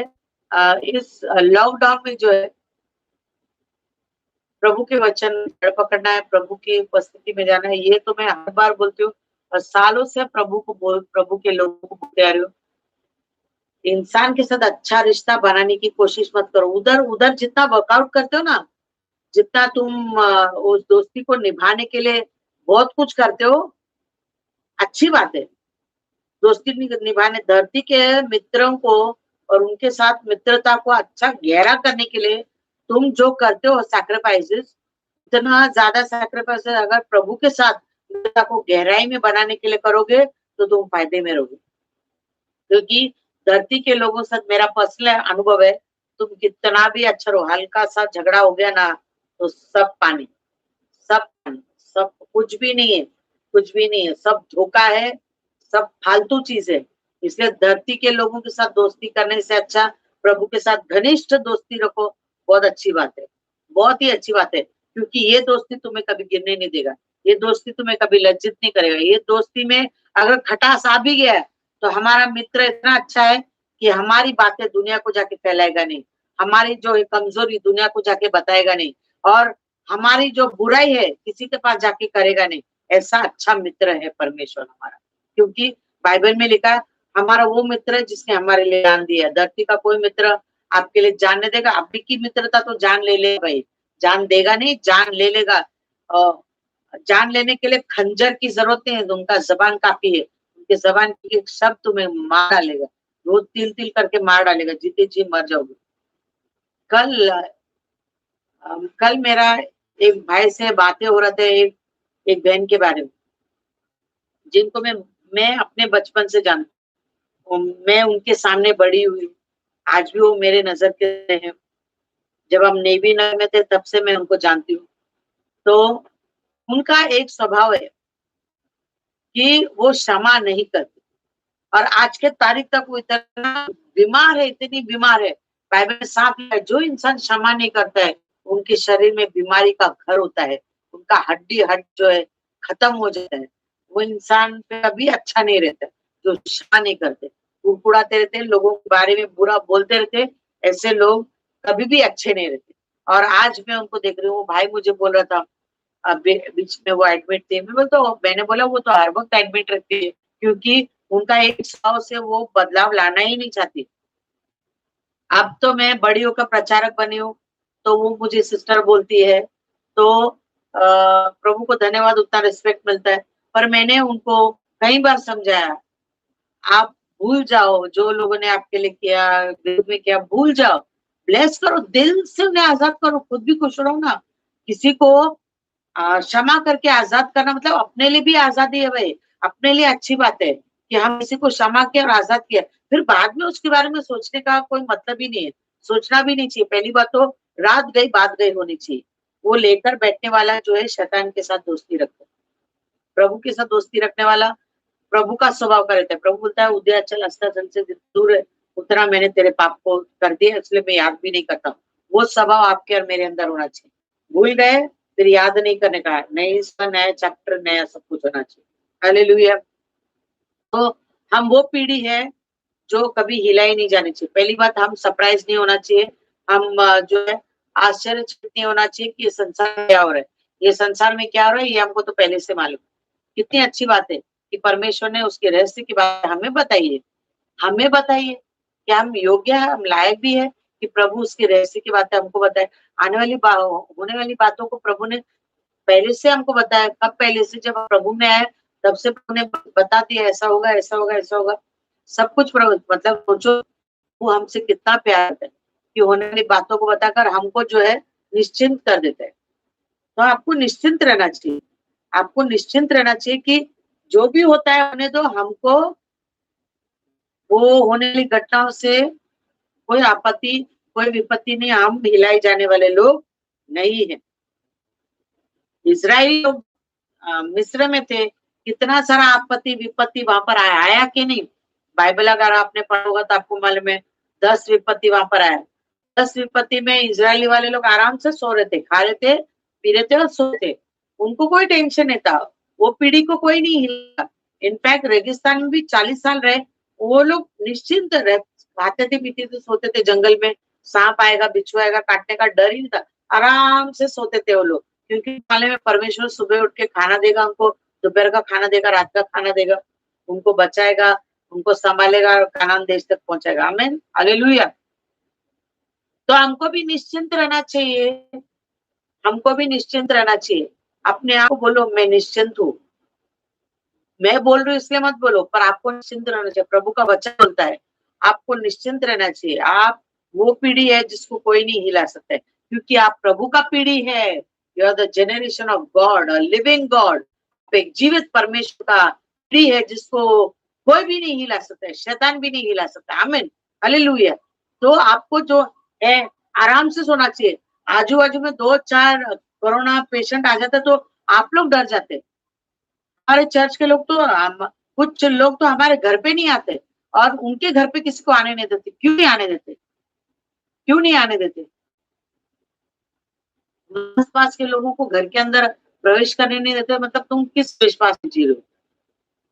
इस लॉकडाउन में जो है प्रभु के वचन पकड़ना है, प्रभु की उपस्थिति में जाना है। ये तो मैं हर बार बोलती हूँ और सालों से प्रभु के लोगों को बोलते आ रही हूँ, इंसान के साथ अच्छा रिश्ता बनाने की कोशिश मत करो। उधर उधर जितना वर्कआउट करते हो ना, जितना तुम उस दोस्ती को निभाने के लिए बहुत कुछ करते हो, अच्छी बात है। दोस्ती निभाने, धरती के मित्रों को और उनके साथ मित्रता को अच्छा गहरा करने के लिए तुम जो करते हो सैक्रिफाइसेस, इतना ज्यादा सैक्रिफाइस अगर प्रभु के साथ मित्रता को गहराई में बनाने के लिए करोगे तो तुम फायदे में रहोगे। क्योंकि धरती के लोगों से मेरा पर्सनल अनुभव है, तुम कितना भी अच्छा रहो, हल्का सा झगड़ा हो गया ना तो सब पानी, सब कुछ भी नहीं है, कुछ भी नहीं है, सब धोखा है, सब फालतू चीज है। इसलिए धरती के लोगों के साथ दोस्ती करने से अच्छा प्रभु के साथ घनिष्ठ दोस्ती रखो। बहुत अच्छी बात है, बहुत ही अच्छी बात है, क्योंकि ये दोस्ती तुम्हें कभी गिरने नहीं देगा, ये दोस्ती तुम्हें कभी लज्जित नहीं करेगा। ये दोस्ती में अगर खटास आ भी गया है तो हमारा मित्र इतना अच्छा है कि हमारी बातें दुनिया को जाके फैलाएगा नहीं, हमारी जो कमजोरी दुनिया को जाके बताएगा नहीं, और हमारी जो बुराई है किसी के पास जाके करेगा नहीं। ऐसा अच्छा मित्र है परमेश्वर हमारा, क्योंकि बाइबल में लिखा है हमारा वो मित्र है जिसने हमारे लिए जान दिया। धरती का कोई मित्र आपके लिए जान नहीं देगा। अभी की मित्रता तो जान ले ले भाई, जान देगा नहीं, जान ले लेगा। और जान लेने के लिए खंजर की जरूरत नहीं है, उनका जबान काफी है। उनके जबान के शब्द तुम्हें मार डालेगा, रोज तिल तिल करके मार डालेगा, जीते जी मर जाओगे। कल मेरा एक भाई से बातें हो रहे थे, एक बहन के बारे में, जिनको मैं अपने बचपन से जानती हूँ। मैं उनके सामने बड़ी हुई, आज भी वो मेरे नजर के हैं। जब हम नेवी में थे तब से मैं उनको जानती हूँ। तो उनका एक स्वभाव है कि वो क्षमा नहीं करते, और आज के तारीख तक वो इतना बीमार है, इतनी बीमार है। बाइबल में साफ है, जो इंसान क्षमा नहीं करता है उनके शरीर में बीमारी का घर होता है, उनका हड्डी जो है खत्म हो जाता है, वो इंसान कभी अच्छा नहीं रहता जो क्षमा नहीं करते। उड़ाते रहते, लोगों के बारे में बुरा बोलते रहते, ऐसे लोग कभी भी अच्छे नहीं रहते। और आज मैं उनको देख रही हूँ, भाई मुझे बोल रहा था बीच में वो एडमिट थे, मैंने बोला वो तो हर वक्त एडमिट रहती है, क्योंकि उनका एक स्वभाव से वो बदलाव लाना ही नहीं चाहती। अब तो मैं बड़ी होकर प्रचारक बनी हूँ, तो वो मुझे सिस्टर बोलती है, तो प्रभु को धन्यवाद, उतना रिस्पेक्ट मिलता है। पर मैंने उनको कई बार समझाया, आप भूल जाओ जो लोगों ने आपके लिए किया, दिल में किया, भूल जाओ, ब्लेस करो, दिल से उन्हें आजाद करो, खुद भी खुश रहो ना। किसी को क्षमा करके आजाद करना मतलब अपने लिए भी आजादी है भाई, अपने लिए अच्छी बात है कि हम किसी को क्षमा किया और आजाद किया, फिर बाद में उसके बारे में सोचने का कोई मतलब ही नहीं है, सोचना भी नहीं चाहिए। पहली बात तो रात गई बात गई होनी चाहिए। वो लेकर बैठने वाला जो है शैतान के साथ दोस्ती रखता है, प्रभु के साथ दोस्ती रखने वाला प्रभु का स्वभाव का रहता है। प्रभु बोलता है उदय चल अस्ताचल से दूर है, उतना मैंने तेरे पाप को कर दिया, इसलिए मैं याद भी नहीं करता। वो स्वभाव आपके और मेरे अंदर होना चाहिए। भूल गए फिर याद नहीं करने का, नई नया चैप्टर, नया सब कुछ होना चाहिए। हालेलुया। तो हम वो पीढ़ी है जो कभी हिलाई नहीं जानी चाहिए। पहली बात, हम सरप्राइज नहीं होना चाहिए, हम जो है आश्चर्यचकित नहीं होना चाहिए कि ये संसार में क्या हो रहा है, ये संसार में क्या हो रहा है ये हमको तो पहले से मालूम। कितनी अच्छी बात है कि परमेश्वर ने उसके रहस्य की बात हमें बताई है, हमें बताइए कि हम योग्य है, हम लायक भी है कि प्रभु उसके रहस्य की बातें हमको बताए। आने वाली होने वाली बातों को प्रभु ने पहले से हमको बताया। कब? पहले से, जब प्रभु में आए तब से प्रभु ने बता दिया ऐसा होगा, ऐसा होगा, ऐसा होगा, सब कुछ प्रभु। मतलब सोचो वो हमसे कितना प्यार है कि होने वाली बातों को बताकर हमको जो है निश्चिंत कर देता है। तो आपको निश्चिंत रहना चाहिए, आपको निश्चिंत रहना चाहिए कि जो भी होता है होने दो, हमको वो होने वाली घटनाओं से कोई आपत्ति, कोई विपत्ति नहीं, हम हिलाए जाने वाले लोग नहीं है। इजरायली लोग मिस्र में थे, कितना सारा आपत्ति विपत्ति वहां पर आया कि नहीं? बाइबल अगर आपने पढ़ा होगा तो आपको मालूम है 10 विपत्ति वहां पर आया। 10 विपत्ति में इजरायली वाले लोग आराम से सो रहे थे, खा रहे थे, पी रहे थे और सो थे, उनको कोई टेंशन नहीं था। वो पीढ़ी को कोई नहीं हिला। इनफैक्ट रेगिस्तान में भी 40 साल रहे, वो लोग निश्चिंत रह, खाते थे, पीते थे, सोते थे। जंगल में सांप आएगा, बिच्छू आएगा, काटने का डर ही नहीं था, आराम से सोते थे वो लोग, क्योंकि मालूम है परमेश्वर सुबह उठ के खाना देगा उनको, दोपहर का खाना देगा, रात का खाना देगा, उनको बचाएगा, उनको संभालेगा और कानान देश तक पहुंचाएगा। आमीन, हालेलुया। तो हमको भी निश्चिंत रहना चाहिए, हमको भी निश्चिंत रहना चाहिए। अपने आप को बोलो मैं निश्चिंत हूँ। मैं बोल रही हूँ इसलिए मत बोलो, पर आपको निश्चिंत रहना चाहिए। प्रभु का वचन बोलता है आपको निश्चिंत रहना चाहिए। आप वो पीढ़ी है जिसको कोई नहीं हिला सकता है, क्योंकि आप प्रभु का पीढ़ी है। You are the generation of God, a living God. एक जीवित परमेश्वर का पीढ़ी है जिसको कोई भी नहीं हिला सकता है, शैतान भी नहीं हिला सकता। आमीन, हालेलुया। तो आपको जो है आराम से सोना चाहिए। आजू बाजू में 2-4 कोरोना पेशेंट आ जाते तो आप लोग डर जाते। हमारे चर्च के लोग तो कुछ लोग तो हमारे घर पे नहीं आते, और उनके घर पे किसी को आने नहीं देते। क्यों नहीं आने देते? क्यों नहीं आने देते? आसपास के लोगों को घर के अंदर प्रवेश करने नहीं देते, मतलब तुम किस विश्वास में जी रहे हो?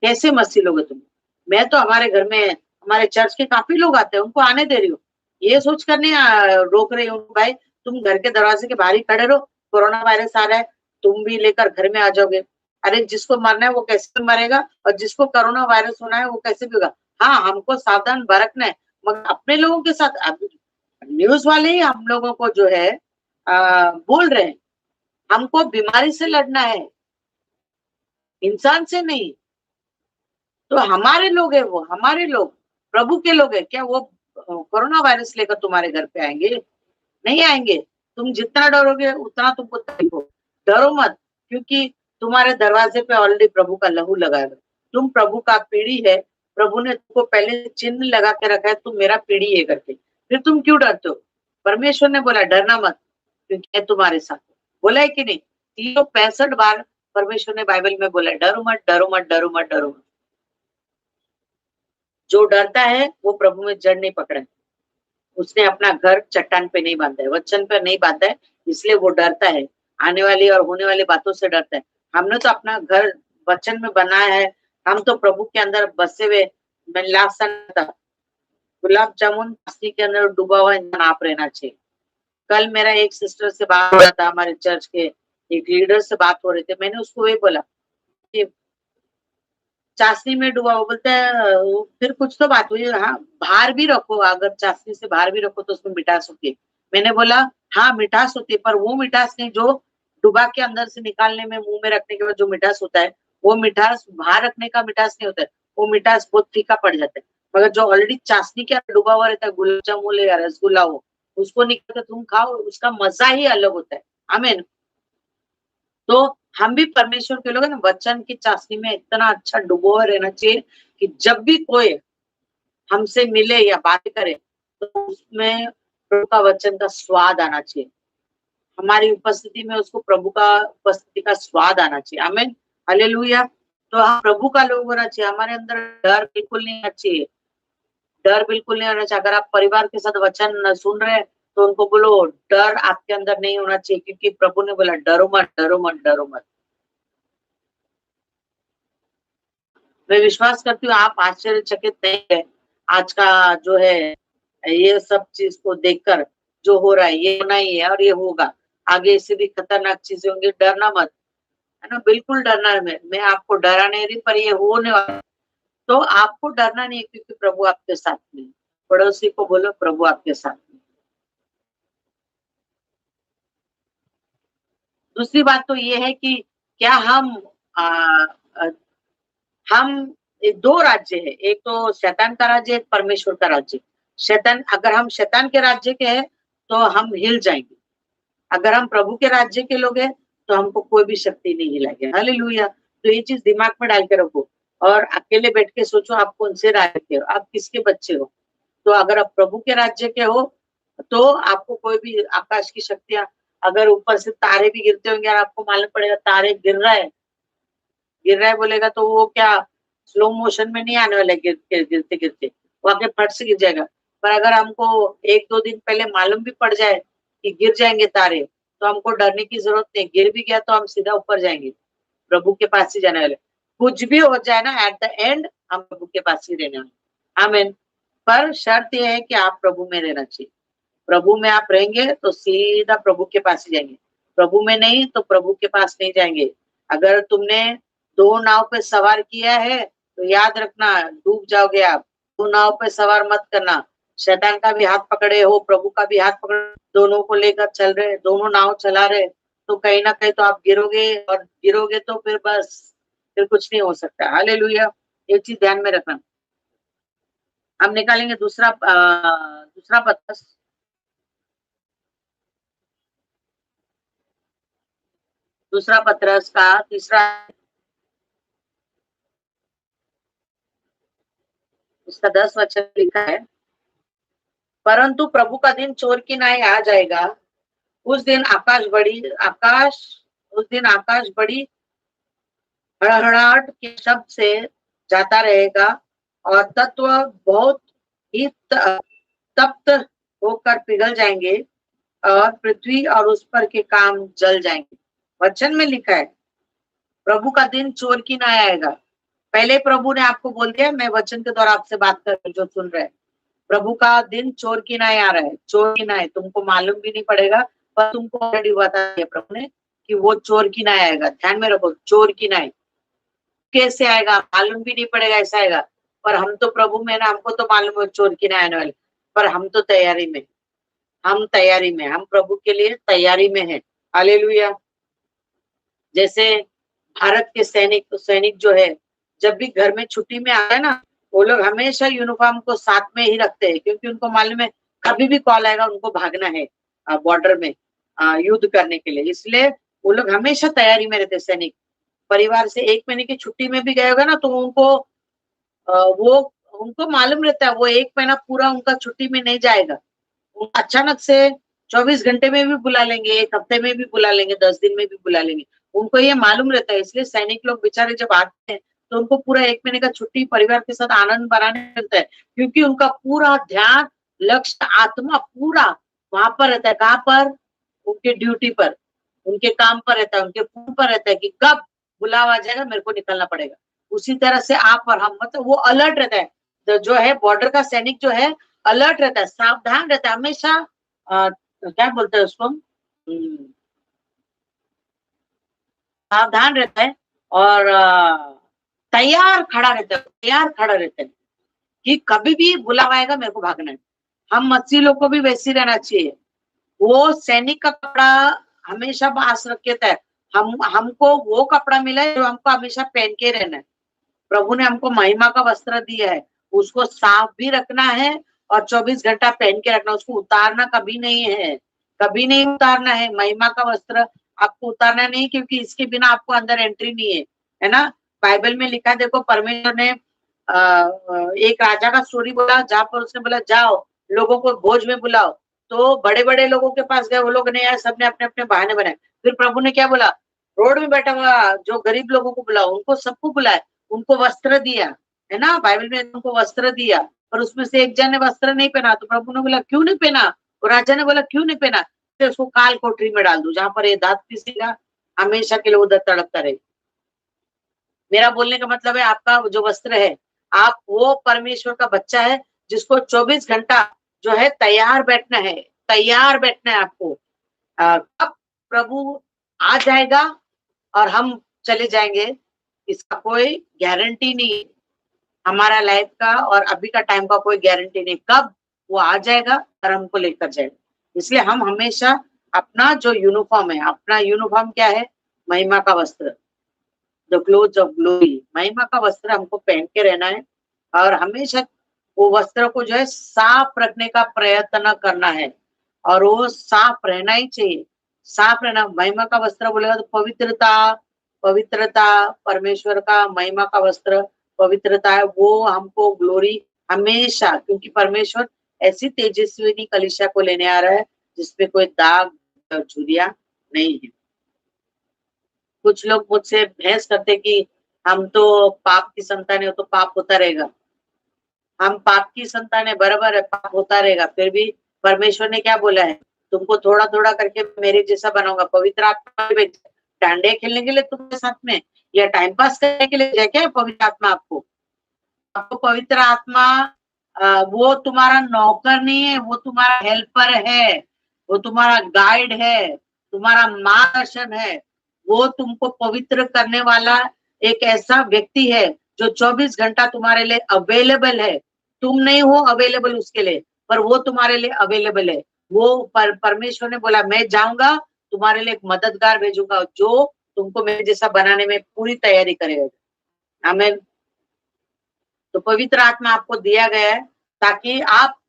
कैसे मसीह लोग हो तुम? मैं तो हमारे घर में, हमारे चर्च के काफी लोग आते हैं, उनको आने दे रही हूँ। ये सोच कर नहीं रोक रही हूँ भाई तुम घर के दरवाजे के बाहर ही खड़े रहो, कोरोना वायरस आ रहा है, तुम भी लेकर घर में आ जाओगे। अरे जिसको मरना है वो कैसे मरेगा, और जिसको कोरोना वायरस होना है वो कैसे भी होगा। हाँ, हमको सावधान बरतना है, मगर अपने लोगों के साथ न्यूज वाले ही हम लोगों को जो है बोल रहे हैं हमको बीमारी से लड़ना है, इंसान से नहीं। तो हमारे लोग है, वो हमारे लोग प्रभु के लोग है क्या? वो कोरोना वायरस लेकर तुम्हारे घर पे आएंगे? नहीं आएंगे। तुम जितना डरोगे उतना तुमको तकलीफ हो। डरो मत, क्योंकि तुम्हारे दरवाजे पे ऑलरेडी प्रभु का लहू लगा है। तुम प्रभु का पीढ़ी है, प्रभु ने तुमको पहले चिन्ह लगा के रखा है, तुम मेरा पीढ़ी है करके, फिर तुम क्यों डरते हो? परमेश्वर ने बोला डरना मत, क्योंकि मैं तुम्हारे साथ हूं। बोला है कि नहीं? 365 बार परमेश्वर ने बाइबल में बोला डरो मत, डरो मत, डरो मत, डरो मत। जो डरता है वो प्रभु में जड़ नहीं पकड़ा है, उसने अपना घर चट्टान पे नहीं बांधा है, वचन पर नहीं बांधा है, इसलिए वो डरता है। आने वाली और होने वाली बातों से डरता है। हमने तो अपना घर वचन में बनाया है, हम तो प्रभु के अंदर बसे हुए। मैं लास्ट साल था, गुलाब जामुन चाशनी के अंदर डूबा हुआ इंसान आप रहना चाहिए। कल मेरा एक सिस्टर से बात हो रहा था, हमारे चर्च के एक लीडर से बात हो रही थी, मैंने उसको वही बोला कि चाशनी में डूबा, वो बोलते हैं फिर कुछ तो बात हुई, हाँ बाहर भी रखो, अगर चाशनी से बाहर भी रखो तो उसमें मिठास होती है। मैंने बोला हाँ मिठास होती है, पर वो मिठास नहीं जो डुबा के अंदर से निकालने में, मुंह में रखने के बाद जो मिठास होता है, वो मिठास बाहर रखने का मिठास नहीं होता है, वो मिठास बहुत फीका पड़ जाता है। मगर जो ऑलरेडी चाशनी के अंदर डूबा हुआ रहता है, गुलाब जामुन या रसगुल्ला हो, उसको निकाल कर तुम खाओ, उसका मजा ही अलग होता है। आमीन। तो हम भी परमेश्वर के लोग हैं ना, वचन की चाशनी में इतना अच्छा डुबो हुए रहना चाहिए कि जब भी कोई हमसे मिले या बात करे तो उसमें प्रभु का वचन का स्वाद आना चाहिए, हमारी उपस्थिति में उसको प्रभु का उपस्थिति का स्वाद आना चाहिए। आमीन, हालेलुया। तो हम प्रभु का लोग होना चाहिए, हमारे अंदर डर बिल्कुल नहीं आना चाहिए, डर बिल्कुल नहीं होना चाहिए। अगर आप परिवार के साथ वचन सुन रहे हैं तो उनको बोलो डर आपके अंदर नहीं होना चाहिए, क्योंकि प्रभु ने बोला डरो मत, डरो मत, डरो मत। मैं विश्वास करती हूँ आप आश्चर्यचकित नहीं है आज का जो है ये सब चीज को देखकर, जो हो रहा है ये होना ही है और ये होगा, आगे इससे भी खतरनाक चीजें होंगी, डरना मत, है ना, बिल्कुल डरना है। मैं आपको डरा नहीं रही, पर ये होने वाला है। तो आपको डरना नहीं है, क्योंकि प्रभु आपके साथ में है। पड़ोसी को बोलो प्रभु आपके साथ में। दूसरी बात तो ये है कि क्या आ, आ, हम दो राज्य है, एक तो शैतान का राज्य, एक परमेश्वर का राज्य। शैतान, अगर हम शैतान के राज्य के हैं तो हम हिल जाएंगे, अगर हम प्रभु के राज्य के लोग हैं तो हमको कोई भी शक्ति नहीं हिलाएगी। हालेलुया। तो ये चीज दिमाग में डाल के रखो और अकेले बैठ के सोचो आप कौन से राज्य के हो, आप किसके बच्चे हो। तो अगर आप प्रभु के राज्य के हो तो आपको कोई भी आकाश की शक्तियां, अगर ऊपर से तारे भी गिरते होंगे और आपको मालूम पड़ेगा तारे गिर रहा है बोलेगा, तो वो क्या स्लो मोशन में नहीं आने वाला है, गिरते गिरते वो आके फट से गिर जाएगा। पर अगर हमको एक दो दिन पहले मालूम भी पड़ जाए कि गिर जाएंगे तारे, तो हमको डरने की जरूरत नहीं, गिर भी गया तो हम सीधा ऊपर जाएंगे, प्रभु के पास ही जाने वाले। कुछ भी हो जाए ना, एट द एंड हम प्रभु के पास ही रहने वाले। आमीन। पर शर्त यह है कि आप प्रभु में रहना चाहिए, प्रभु में आप रहेंगे तो सीधा प्रभु के पास ही जाएंगे, प्रभु में नहीं तो प्रभु के पास नहीं जाएंगे। अगर तुमने दो नाव पे सवार किया है तो याद रखना डूब जाओगे आप, दो नाव पे सवार मत करना। शैतान का भी हाथ पकड़े हो, प्रभु का भी हाथ पकड़े, दोनों को लेकर चल रहे, दोनों नाव चला रहे, तो कहीं ना कहीं तो आप गिरोगे, और गिरोगे तो फिर बस, फिर कुछ नहीं हो सकता। हालेलुया। ये चीज ध्यान में रखना। हम निकालेंगे दूसरा पत्रस, दूसरा पत्रस का तीसरा, उसका 10 वचन लिखा है, परंतु प्रभु का दिन चोर की नाई आ जाएगा, उस दिन आकाश बड़ी हड़हड़ाहट के शब्द से जाता रहेगा, और तत्व बहुत ही तप्त होकर पिघल जाएंगे, और पृथ्वी और उस पर के काम जल जाएंगे। वचन में लिखा है प्रभु का दिन चोर की नाई आएगा। पहले प्रभु ने आपको बोल दिया, मैं वचन के द्वारा आपसे बात कर रही हूं, जो सुन रहे हैं, प्रभु का दिन चोर की नाई आ रहा है। चोर की नाई तुमको मालूम भी नहीं पड़ेगा, पर तुमको ऑलरेडी बता दिया प्रभु ने कि वो चोर की नाई आएगा। ध्यान में रखो, चोर की नाई कैसे आएगा, मालूम भी नहीं पड़ेगा, ऐसा आएगा। पर हम तो प्रभु में ना, हमको तो मालूम है चोर की नाई आने वाली, पर हम तो तैयारी में, हम प्रभु के लिए तैयारी में है। हालेलुया। जैसे भारत के सैनिक जो है, जब भी घर में छुट्टी में आए ना, वो लोग हमेशा यूनिफॉर्म को साथ में ही रखते हैं, क्योंकि उनको मालूम है कभी भी कॉल आएगा उनको भागना है बॉर्डर में युद्ध करने के लिए। इसलिए वो लोग हमेशा तैयारी में रहते। सैनिक परिवार से 1 महीने की छुट्टी में भी गए होगा ना, तो वो उनको मालूम रहता है वो 1 महीना पूरा उनका छुट्टी में नहीं जाएगा, अचानक से 24 घंटे में भी बुला लेंगे, 1 हफ्ते में भी बुला लेंगे, 10 दिन में भी बुला लेंगे, उनको ये मालूम रहता है। इसलिए सैनिक लोग बेचारे जब आते हैं तो उनको पूरा 1 महीने का छुट्टी परिवार के साथ आनंद बनाने मिलता है, क्योंकि उनका पूरा ध्यान, लक्ष्य, आत्मा पूरा वहां पर रहता है। कहाँ पर? उनके ड्यूटी पर, उनके काम पर रहता है, उनके फोन पर रहता है कि कब बुलावा आ जाएगा, मेरे को निकलना पड़ेगा। उसी तरह से आप और हम, मतलब वो अलर्ट रहता है। जो है बॉर्डर का सैनिक जो है, अलर्ट रहता है, सावधान रहता है, हमेशा क्या बोलते हैं उसको, सावधान रहता है और तैयार खड़ा रहता है कि कभी भी बुलावा आएगा मेरे को भागना है। हम मसीह लोग को भी वैसे ही रहना चाहिए। वो सैनिक का कपड़ा हमेशा पास रखे थे, हमको वो कपड़ा मिला है जो हमको हमेशा पहन के रहना है। प्रभु ने हमको महिमा का वस्त्र दिया है, उसको साफ भी रखना है और 24 घंटा पहन के रखना, उसको उतारना कभी नहीं है, कभी नहीं उतारना है। महिमा का वस्त्र आपको उतारना नहीं, क्योंकि इसके बिना आपको अंदर एंट्री नहीं है ना। बाइबल में लिखा है, देखो परमेश्वर ने एक राजा का स्टोरी बोला जहाँ पर उसने बोला जाओ लोगों को भोज में बुलाओ, तो बड़े बड़े लोगों के पास गए, वो लोग नहीं आए, सबने अपने अपने बहाने बनाए। फिर प्रभु ने क्या बोला, रोड में बैठा हुआ जो गरीब लोगों को बुलाओ, उनको सबको बुलाए, उनको वस्त्र दिया, है ना। बाइबल में उनको वस्त्र दिया, और उसमें से एक जन ने वस्त्र नहीं पहना, तो प्रभु ने बोला क्यों नहीं पहना, और राजा ने बोला क्यों नहीं पहना, तो उसको काल कोठरी में डाल दू, जहां पर ये दांत पीसेगा हमेशा के लिए उधर तड़पता रहे। मेरा बोलने का मतलब है, आपका जो वस्त्र है, आप वो परमेश्वर का बच्चा है जिसको 24 घंटा जो है तैयार बैठना है, तैयार बैठना है आपको। कब प्रभु आ जाएगा और हम चले जाएंगे, इसका कोई गारंटी नहीं है। हमारा लाइफ का और अभी का टाइम का कोई गारंटी नहीं, कब वो आ जाएगा और हमको लेकर जाएगा। इसलिए हम हमेशा अपना जो यूनिफॉर्म है, अपना यूनिफॉर्म क्या है, महिमा का वस्त्र, द क्लोथ ऑफ ग्लोरी, महिमा का वस्त्र हमको पहन के रहना है, और हमेशा वो वस्त्र को जो है साफ रखने का प्रयत्न करना है, और वो साफ रहना ही चाहिए, साफ रहना। महिमा का वस्त्र बोलेगा तो पवित्रता, पवित्रता परमेश्वर का महिमा का वस्त्र पवित्रता है, वो हमको ग्लोरी हमेशा, क्योंकि परमेश्वर ऐसी तेजस्विनी कलीसिया को लेने आ रहा है जिसपे कोई दाग झुर्रियां नहीं है। कुछ लोग मुझसे बहस करते कि हम तो पाप की संतान है, तो पाप होता रहेगा। हम पाप की संतान है, बराबर है, पाप होता रहेगा, फिर भी परमेश्वर ने क्या बोला है, तुमको थोड़ा थोड़ा करके मेरे जैसा बनाऊंगा। पवित्र आत्मा डांडे खेलने के लिए तुम्हारे साथ में, या टाइम पास करने के लिए है क्या पवित्र आत्मा? आपको पवित्र आत्मा वो तुम्हारा नौकर नहीं है, वो तुम्हारा हेल्पर है, वो तुम्हारा गाइड है, तुम्हारा मार्गदर्शन है। वो तुमको पवित्र करने वाला एक ऐसा व्यक्ति है जो 24 घंटा तुम्हारे लिए अवेलेबल है। तुम नहीं हो अवेलेबल उसके लिए, पर वो तुम्हारे लिए अवेलेबल है। वो परमेश्वर ने बोला मैं जाऊंगा, तुम्हारे लिए एक मददगार भेजूंगा जो तुमको मेरे जैसा बनाने में पूरी तैयारी करेगा। आमीन। तो पवित्र आत्मा आपको दिया गया है ताकि आप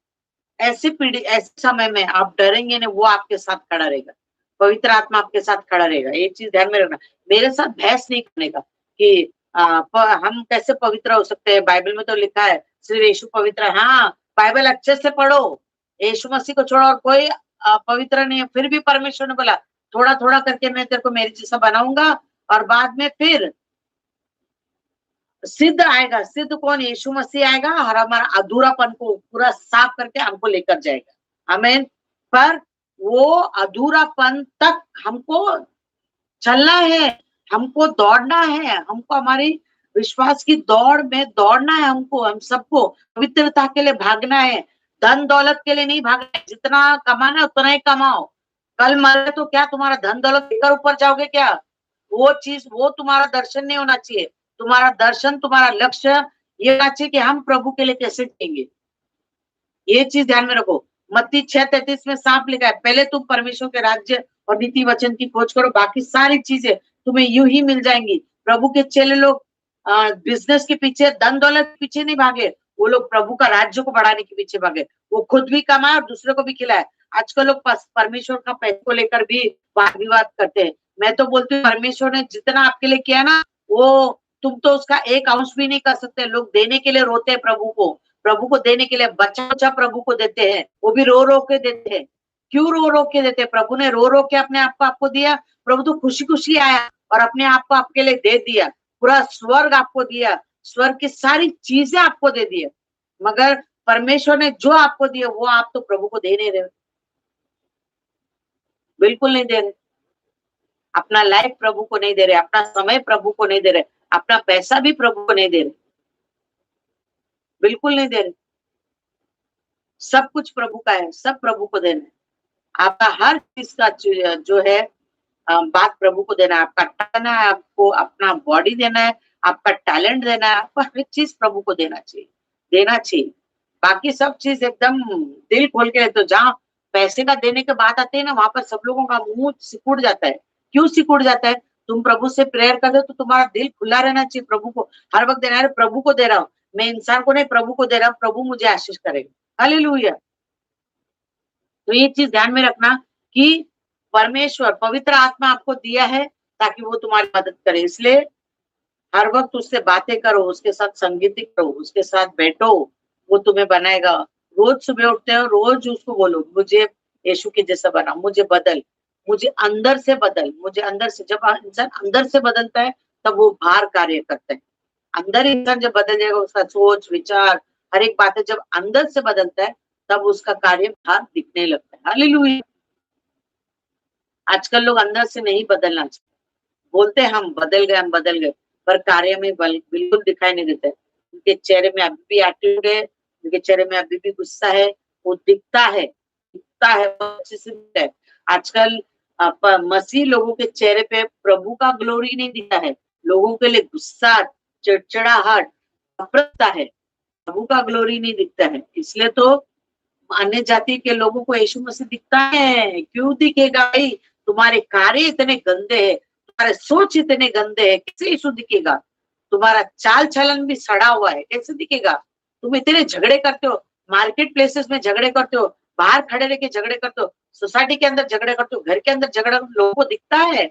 ऐसी पीढ़ी, ऐसे समय में आप डरेंगे नहीं, वो आपके साथ खड़ा रहेगा। पवित्र आत्मा आपके साथ खड़ा रहेगा। एक चीज ध्यान में रखना, मेरे साथ बहस नहीं करने का कि हम कैसे पवित्र हो सकते हैं। बाइबल में तो लिखा है सिर्फ यीशु पवित्र है। हाँ, बाइबल अच्छे से पढ़ो, यीशु मसीह को छोड़ो और कोई पवित्र नहीं है। फिर भी परमेश्वर ने बोला थोड़ा थोड़ा करके मैं तेरे को मेरे जैसा बनाऊंगा, और बाद में फिर सिद्ध आएगा। सिद्ध कौन? यीशु मसीह आएगा और हमारा अधूरापन को पूरा साफ करके हमको लेकर जाएगा। आमीन। पर वो अधूरापन तक हमको चलना है, हमको दौड़ना है, हमको हमारी विश्वास की दौड़ में दौड़ना है। हमको, हम सबको पवित्रता के लिए भागना है, धन दौलत के लिए नहीं भागना है। जितना कमाना है उतना ही कमाओ, कल मरे तो क्या तुम्हारा धन दौलत लेकर ऊपर जाओगे क्या? वो चीज, वो तुम्हारा दर्शन नहीं होना चाहिए। तुम्हारा दर्शन, तुम्हारा लक्ष्य ये होना चाहिए कि हम प्रभु के लिए कैसे जिएंगे। ये चीज ध्यान में रखो। मत्ती 6:33 में साफ लिखा है, पहले तुम परमेश्वर के राज्य और नीति वचन की खोज करो, बाकी सारी चीजें तुम्हें यूं ही मिल जाएंगी। प्रभु के चेले लोग बिजनेस के पीछे, धन दौलत के पीछे नहीं भागे, वो लोग प्रभु का राज्य को बढ़ाने के पीछे भागे। वो खुद भी कमाए और दूसरे को भी खिलाए। आजकल लोग परमेश्वर का पैसे को लेकर भी वाद विवाद करते हैं। मैं तो बोलती हूँ परमेश्वर ने जितना आपके लिए किया ना, वो तुम तो उसका एक अंश भी नहीं कर सकते। लोग देने के लिए रोते हैं प्रभु को, प्रभु को देने के लिए बच्चा बच्चा प्रभु को देते हैं, वो भी रो रो के देते हैं। क्यों रो रो के देते हैं? प्रभु ने रो रो के अपने आप को आपको दिया। प्रभु तो खुशी खुशी आया और अपने आप को आपके लिए दे दिया, पूरा स्वर्ग आपको दिया, स्वर्ग की सारी चीजें आपको दे दिए। मगर परमेश्वर ने जो आपको दिया वो आप तो प्रभु को दे नहीं रहे, बिल्कुल नहीं दे रहे। अपना लाइफ प्रभु को नहीं दे रहे, अपना समय प्रभु को नहीं दे रहे, अपना पैसा भी प्रभु को नहीं दे रहे, बिल्कुल नहीं दे रहे। सब कुछ प्रभु का है, सब प्रभु को देना है। आपका हर चीज का जो है बात प्रभु को देना है। आपका टाइम है, आपको अपना बॉडी देना है, आपका टैलेंट देना है, आपको हर एक चीज प्रभु को देना चाहिए। बाकी सब चीज एकदम दिल खोल के, तो जहाँ पैसे का देने की बात आती है ना, वहां पर सब लोगों का मुंह सिकुड़ जाता है। क्यों सिकुड़ जाता है? तुम प्रभु से प्रेयर कर दो तो तुम्हारा दिल खुला रहना चाहिए प्रभु को। हर वक्त देना है, प्रभु को दे रहा हूँ मैं, इंसान को नहीं, प्रभु को दे रहा हूँ, प्रभु मुझे आशीष करेगा। हालेलुया। तो ये चीज ध्यान में रखना कि परमेश्वर पवित्र आत्मा आपको दिया है ताकि वो तुम्हारी मदद करे। इसलिए हर वक्त उससे बातें करो, उसके साथ संगीत करो, उसके साथ बैठो, वो तुम्हें बनाएगा। रोज सुबह उठते हो, रोज उसको बोलो, मुझे यीशु के जैसा बना, मुझे बदल, मुझे अंदर से बदल, मुझे अंदर से। जब इंसान अंदर से बदलता है तब वो बाहर कार्य करता है। अंदर इंसान जब बदल जाएगा, उसका सोच विचार हर एक बातें जब अंदर से बदलता है तब उसका कार्य बाहर दिखने लगता है। हालेलुया। आजकल लोग अंदर से नहीं बदलना चाहते, बोलते हम बदल गए, हम बदल गए, पर कार्य में बिल्कुल दिखाई नहीं देता है। उनके चेहरे में अभी भी एटीट्यूड है, उनके चेहरे में अभी भी गुस्सा है, वो दिखता है, बहुत अच्छे से दिखता है। आजकल मसीह लोगों के चेहरे पे प्रभु का ग्लोरी नहीं दिखता है, लोगों के लिए गुस्सा, चिड़चिड़ाहट, नफरत है, प्रभु का ग्लोरी नहीं दिखता है। इसलिए तो अन्य जाति के लोगों को यीशु मसीह दिखता है। क्यों दिखेगा भाई? तुम्हारे कार्य इतने गंदे हैं, तुम्हारे सोच इतने गंदे हैं, कैसे यीशु दिखेगा? तुम्हारा चाल चलन भी सड़ा हुआ है, कैसे दिखेगा? तुम इतने झगड़े करते हो, मार्केट प्लेसेस में झगड़े करते हो, बाहर खड़े रह के झगड़े करते हो, सोसाइटी के अंदर झगड़े करते हो, घर के अंदर झगड़ा, लोगों को दिखता है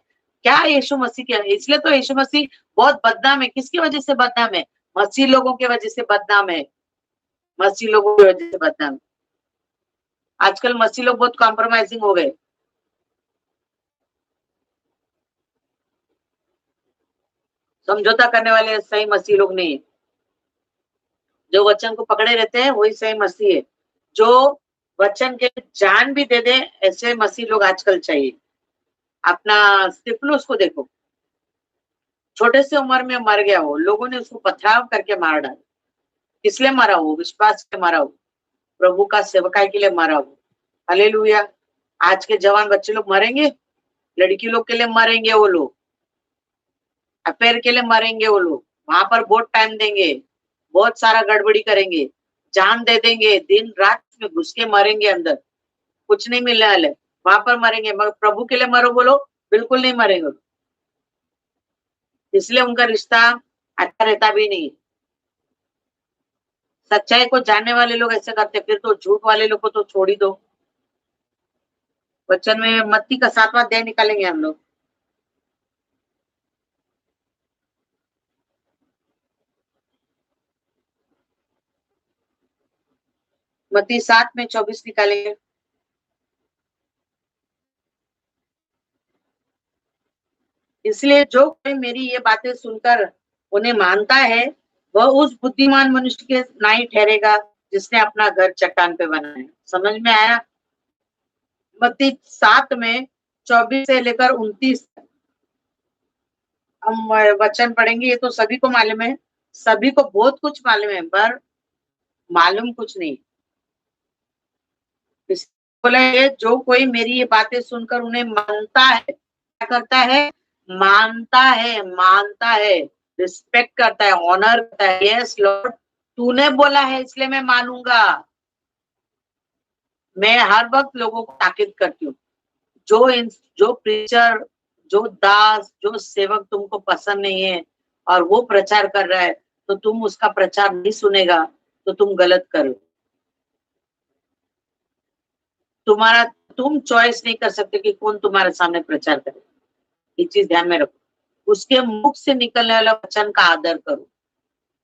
क्या यीशु मसीह के? इसलिए तो यीशु मसीह बहुत बदनाम है। किसकी वजह से बदनाम है? मसीह लोगों की वजह से बदनाम है, मसीह लोगों की वजह से बदनाम है। आजकल मसीह लोग बहुत कॉम्प्रोमाइजिंग हो गए। समझौता करने वाले सही मसीह लोग नहीं है। जो वचन को पकड़े रहते हैं वही सही मसीह है। जो वचन के जान भी दे दे, ऐसे मसीह लोग आजकल चाहिए। अपना स्तिफनुस को देखो, छोटे से उम्र में मर गया वो, लोगों ने उसको पथराव करके मार डाला। किसलिए मारा? वो विश्वास के मारा, वो प्रभु का सेवकाई के लिए मारा वो। हालेलुया। आज के जवान बच्चे लोग मरेंगे, लड़की लोग के लिए मरेंगे, वो लोग अफेयर के लिए मरेंगे, वो लोग वहां पर बहुत टाइम देंगे, बहुत सारा गड़बड़ी करेंगे, जान दे देंगे, दिन रात में घुस के मरेंगे अंदर, कुछ नहीं मिलने वाले, वहां पर मरेंगे। मगर प्रभु के लिए मरो बोलो, बिल्कुल नहीं मरेंगे। इसलिए उनका रिश्ता अच्छा रहता भी नहीं। सच्चाई को जानने वाले लोग ऐसे करते, फिर तो झूठ वाले लोग को तो छोड़ ही दो। वचन में मत्ती का 7वां अध्याय निकालेंगे हम लोग। मत्ती 7 में 24 निकालेंगे। इसलिए जो कोई मेरी ये बातें सुनकर उन्हें मानता है, वह उस बुद्धिमान मनुष्य के नहीं ठहरेगा जिसने अपना घर चट्टान पे बनाया। समझ में आया? मत्ती 7 में 24 से लेकर 29 हम वचन पढ़ेंगे। ये तो सभी को मालूम है, सभी को बहुत कुछ मालूम है, पर मालूम कुछ नहीं। बोला ये, जो कोई मेरी ये बातें सुनकर उन्हें मानता है, क्या करता है? मानता है, रिस्पेक्ट करता है, ऑनर करता है। यस लॉर्ड, तूने बोला है इसलिए मैं मानूंगा। मैं हर वक्त लोगों को ताकीद करती हूँ, जो प्रीचर, जो दास, जो सेवक तुमको पसंद नहीं है और वो प्रचार कर रहा है, तो तुम उसका प्रचार नहीं सुनेगा तो तुम गलत करो। तुम चॉइस नहीं कर सकते कि कौन तुम्हारे सामने प्रचार करे। ये चीज ध्यान में रखो। उसके मुख से निकलने वाला वचन का आदर करो।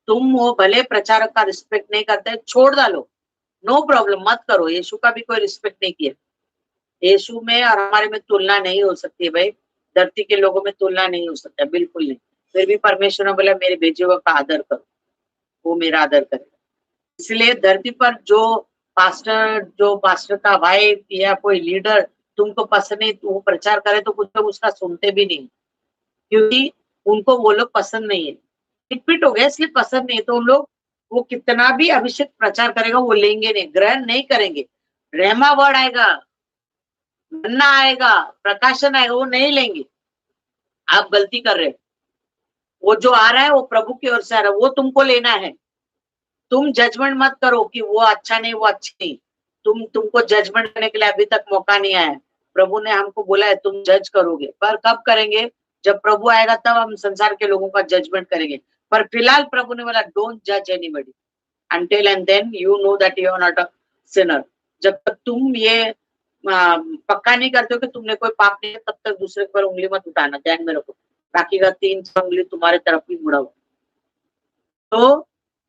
तुम वो भले प्रचारक का रिस्पेक्ट नहीं करते, छोड़ डालो, नो प्रॉब्लम, मत करो। यीशु का भी कोई रिस्पेक्ट नहीं किया। यीशु में और हमारे में तुलना नहीं हो सकती है भाई। धरती के लोगों में तुलना नहीं हो सकता, बिल्कुल नहीं। फिर भी परमेश्वर ने बोला मेरे भेजे हुए का आदर करो, वो मेरा आदर करे। इसलिए धरती पर जो पास्टर का भाई या कोई लीडर तुमको पसंद नहीं, वो प्रचार करे तो कुछ लोग उसका सुनते भी नहीं, क्योंकि उनको वो लोग पसंद नहीं है। रिपीट हो गया इसलिए पसंद नहीं है, तो उन लोग वो कितना भी अभिषेक प्रचार करेगा वो लेंगे नहीं, ग्रहण नहीं करेंगे। रहमा वर्ड आएगा, मन्ना आएगा, प्रकाशन आएगा, वो नहीं लेंगे। आप गलती कर रहे हो। वो जो आ रहा है वो प्रभु की ओर से आ रहा है, वो तुमको लेना है। तुम जजमेंट मत करो कि वो अच्छा नहीं, वो अच्छी नहीं। तुमको जजमेंट करने के लिए अभी तक मौका नहीं आया है। प्रभु ने हमको बोला है तुम जज करोगे, पर कब करेंगे? जब प्रभु आएगा तब हम संसार के लोगों का जजमेंट करेंगे। पर फिलहाल प्रभु ने बोला डोंट जज anybody until and then you know that you are not a sinner। जब तक तुम ये पक्का नहीं करते हो कि तुमने कोई पाप नहीं है, तब तक दूसरे पर उंगली मत उठाना, ध्यान में रखो। बाकी का 3 उंगली तुम्हारे तरफ ही मुड़ा हुआ। तो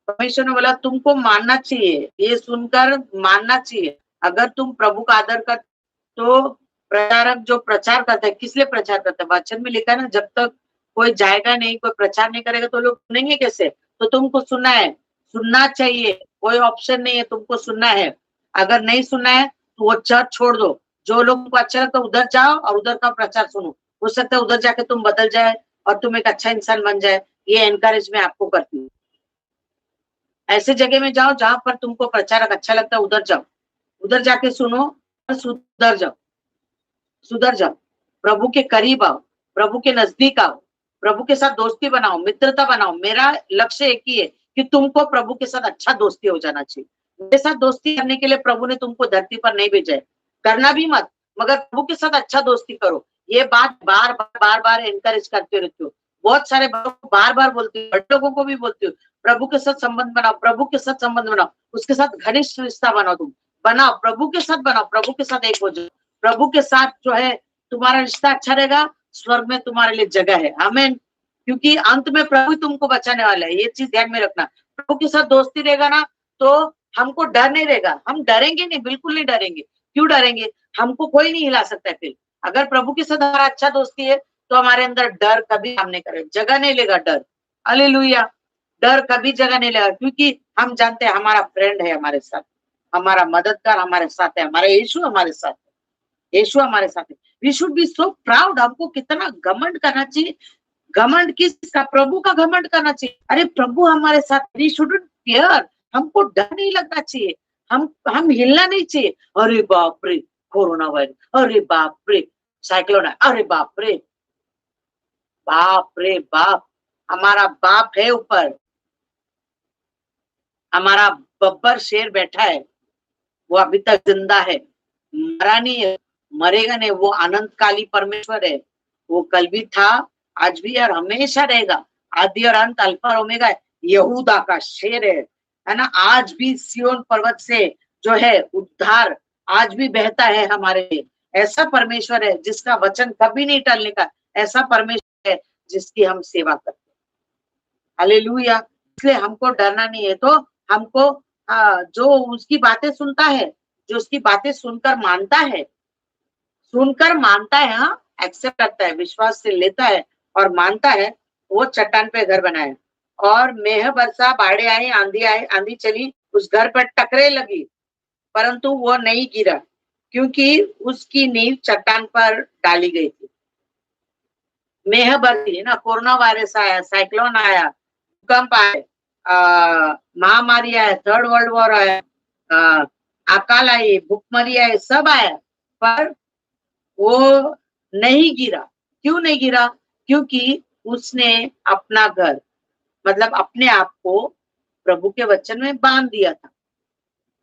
परमेश्वर ने बोला तुमको मानना चाहिए, ये सुनकर मानना चाहिए। अगर तुम प्रभु का आदर कर, तो प्रचारक जो प्रचार करता है, किस लिए प्रचार करता है? वचन में लिखा है ना, जब तक कोई जाएगा नहीं, कोई प्रचार नहीं करेगा तो लोग सुनेंगे कैसे? तो तुमको सुनना है, सुनना चाहिए, कोई ऑप्शन नहीं है, तुमको सुनना है। अगर नहीं सुनना है तो वो चर्च छोड़ दो। जो लोग को अच्छा लगता है उधर जाओ और उधर का प्रचार सुनो। हो सकता है उधर जाके तुम बदल जाए और तुम एक अच्छा इंसान बन जाए। ये एनकरेज मैं आपको करती हूँ। ऐसे जगह में जाओ जहां पर तुमको प्रचारक अच्छा लगता है, उधर जाओ, उधर जाके सुनो और सुधर जाओ, सुधर जाओ, प्रभु के करीब आओ, प्रभु के नजदीक आओ, प्रभु के साथ दोस्ती बनाओ, मित्रता बनाओ। मेरा लक्ष्य एक ही है कि तुमको प्रभु के साथ अच्छा दोस्ती हो जाना चाहिए। मेरे साथ दोस्ती करने के लिए प्रभु ने तुमको धरती पर नहीं भेजा है, करना भी मत, मगर प्रभु के साथ अच्छा दोस्ती करो। ये बात बार बार एनकरेज करते रहती हूँ। बहुत सारे बार बार बोलती हूँ, बड़े लोगों को भी बोलती हूँ, प्रभु के साथ संबंध बनाओ, प्रभु के साथ संबंध बनाओ, उसके साथ घनिष्ठ रिश्ता बनाओ। तुम बनाओ, प्रभु के साथ बनाओ, प्रभु के साथ एक हो जाओ। प्रभु के साथ जो है तुम्हारा रिश्ता अच्छा रहेगा, स्वर्ग में तुम्हारे लिए जगह है। आमीन। क्योंकि अंत में प्रभु तुमको बचाने वाला है, ये चीज ध्यान में रखना। प्रभु के साथ दोस्ती रहेगा ना, तो हमको डर नहीं रहेगा। हम डरेंगे नहीं, बिल्कुल नहीं डरेंगे। क्यों डरेंगे? हमको कोई नहीं हिला सकता है। फिर अगर प्रभु के साथ हमारा अच्छा दोस्ती है तो हमारे अंदर डर कभी काम नहीं करेगा, जगह नहीं लेगा डर। हालेलुया। डर कभी जगह नहीं लेगा, क्योंकि हम जानते हैं हमारा फ्रेंड है हमारे साथ, हमारा मददगार हमारे साथ है, हमारा यीशु हमारे साथ है, यीशु हमारे साथ है। We should be so proud. हमको कितना घमंड करना चाहिए। घमंड किसका? प्रभु का घमंड करना चाहिए। अरे प्रभु हमारे साथ, वी शुडंट फियर। हमको डर नहीं लगना चाहिए, हम हिलना नहीं चाहिए। अरे बाप रे कोरोना वायरस, अरे बाप रे साइक्लोन है, अरे बाप रे, बाप रे बाप। हमारा बाप है ऊपर, हमारा बब्बर शेर बैठा है, वो अभी तक जिंदा है, मरा नहीं है, मरेगा नहीं। वो अनंतकाली परमेश्वर है। वो कल भी था, आज भी और हमेशा रहेगा। आदि और अंत, अल्फा और ओमेगा है। यहूदा का शेर है ना। आज भी सियोन पर्वत से जो है उद्धार आज भी बहता है हमारे लिए। ऐसा परमेश्वर है जिसका वचन कभी नहीं टलने का। ऐसा परमेश्वर है जिसकी हम सेवा करते हैं। हालेलुया। इसलिए हमको डरना नहीं है। तो हमको जो उसकी बातें सुनता है, जो उसकी बातें सुनकर मानता है, हाँ, एक्सेप्ट करता है, विश्वास से लेता है और मानता है, वो चट्टान पे घर बनाए। और मेह बरसा, बाढ़े आई, आंधी चली, उस घर पर टकरे लगी, परंतु वो नहीं गिरा, क्योंकि उसकी नींव चट्टान पर डाली गई थी। मेह बरसी है ना, कोरोना वायरस आया, साइक्लोन आया, भूकंप आए, महामारी आया, 3rd वर्ल्ड वॉर आया, अकाल आई, भूखमरी आए, सब आया, पर वो नहीं गिरा। क्यों नहीं गिरा? क्योंकि उसने अपना घर, मतलब अपने आप को प्रभु के वचन में बांध दिया था।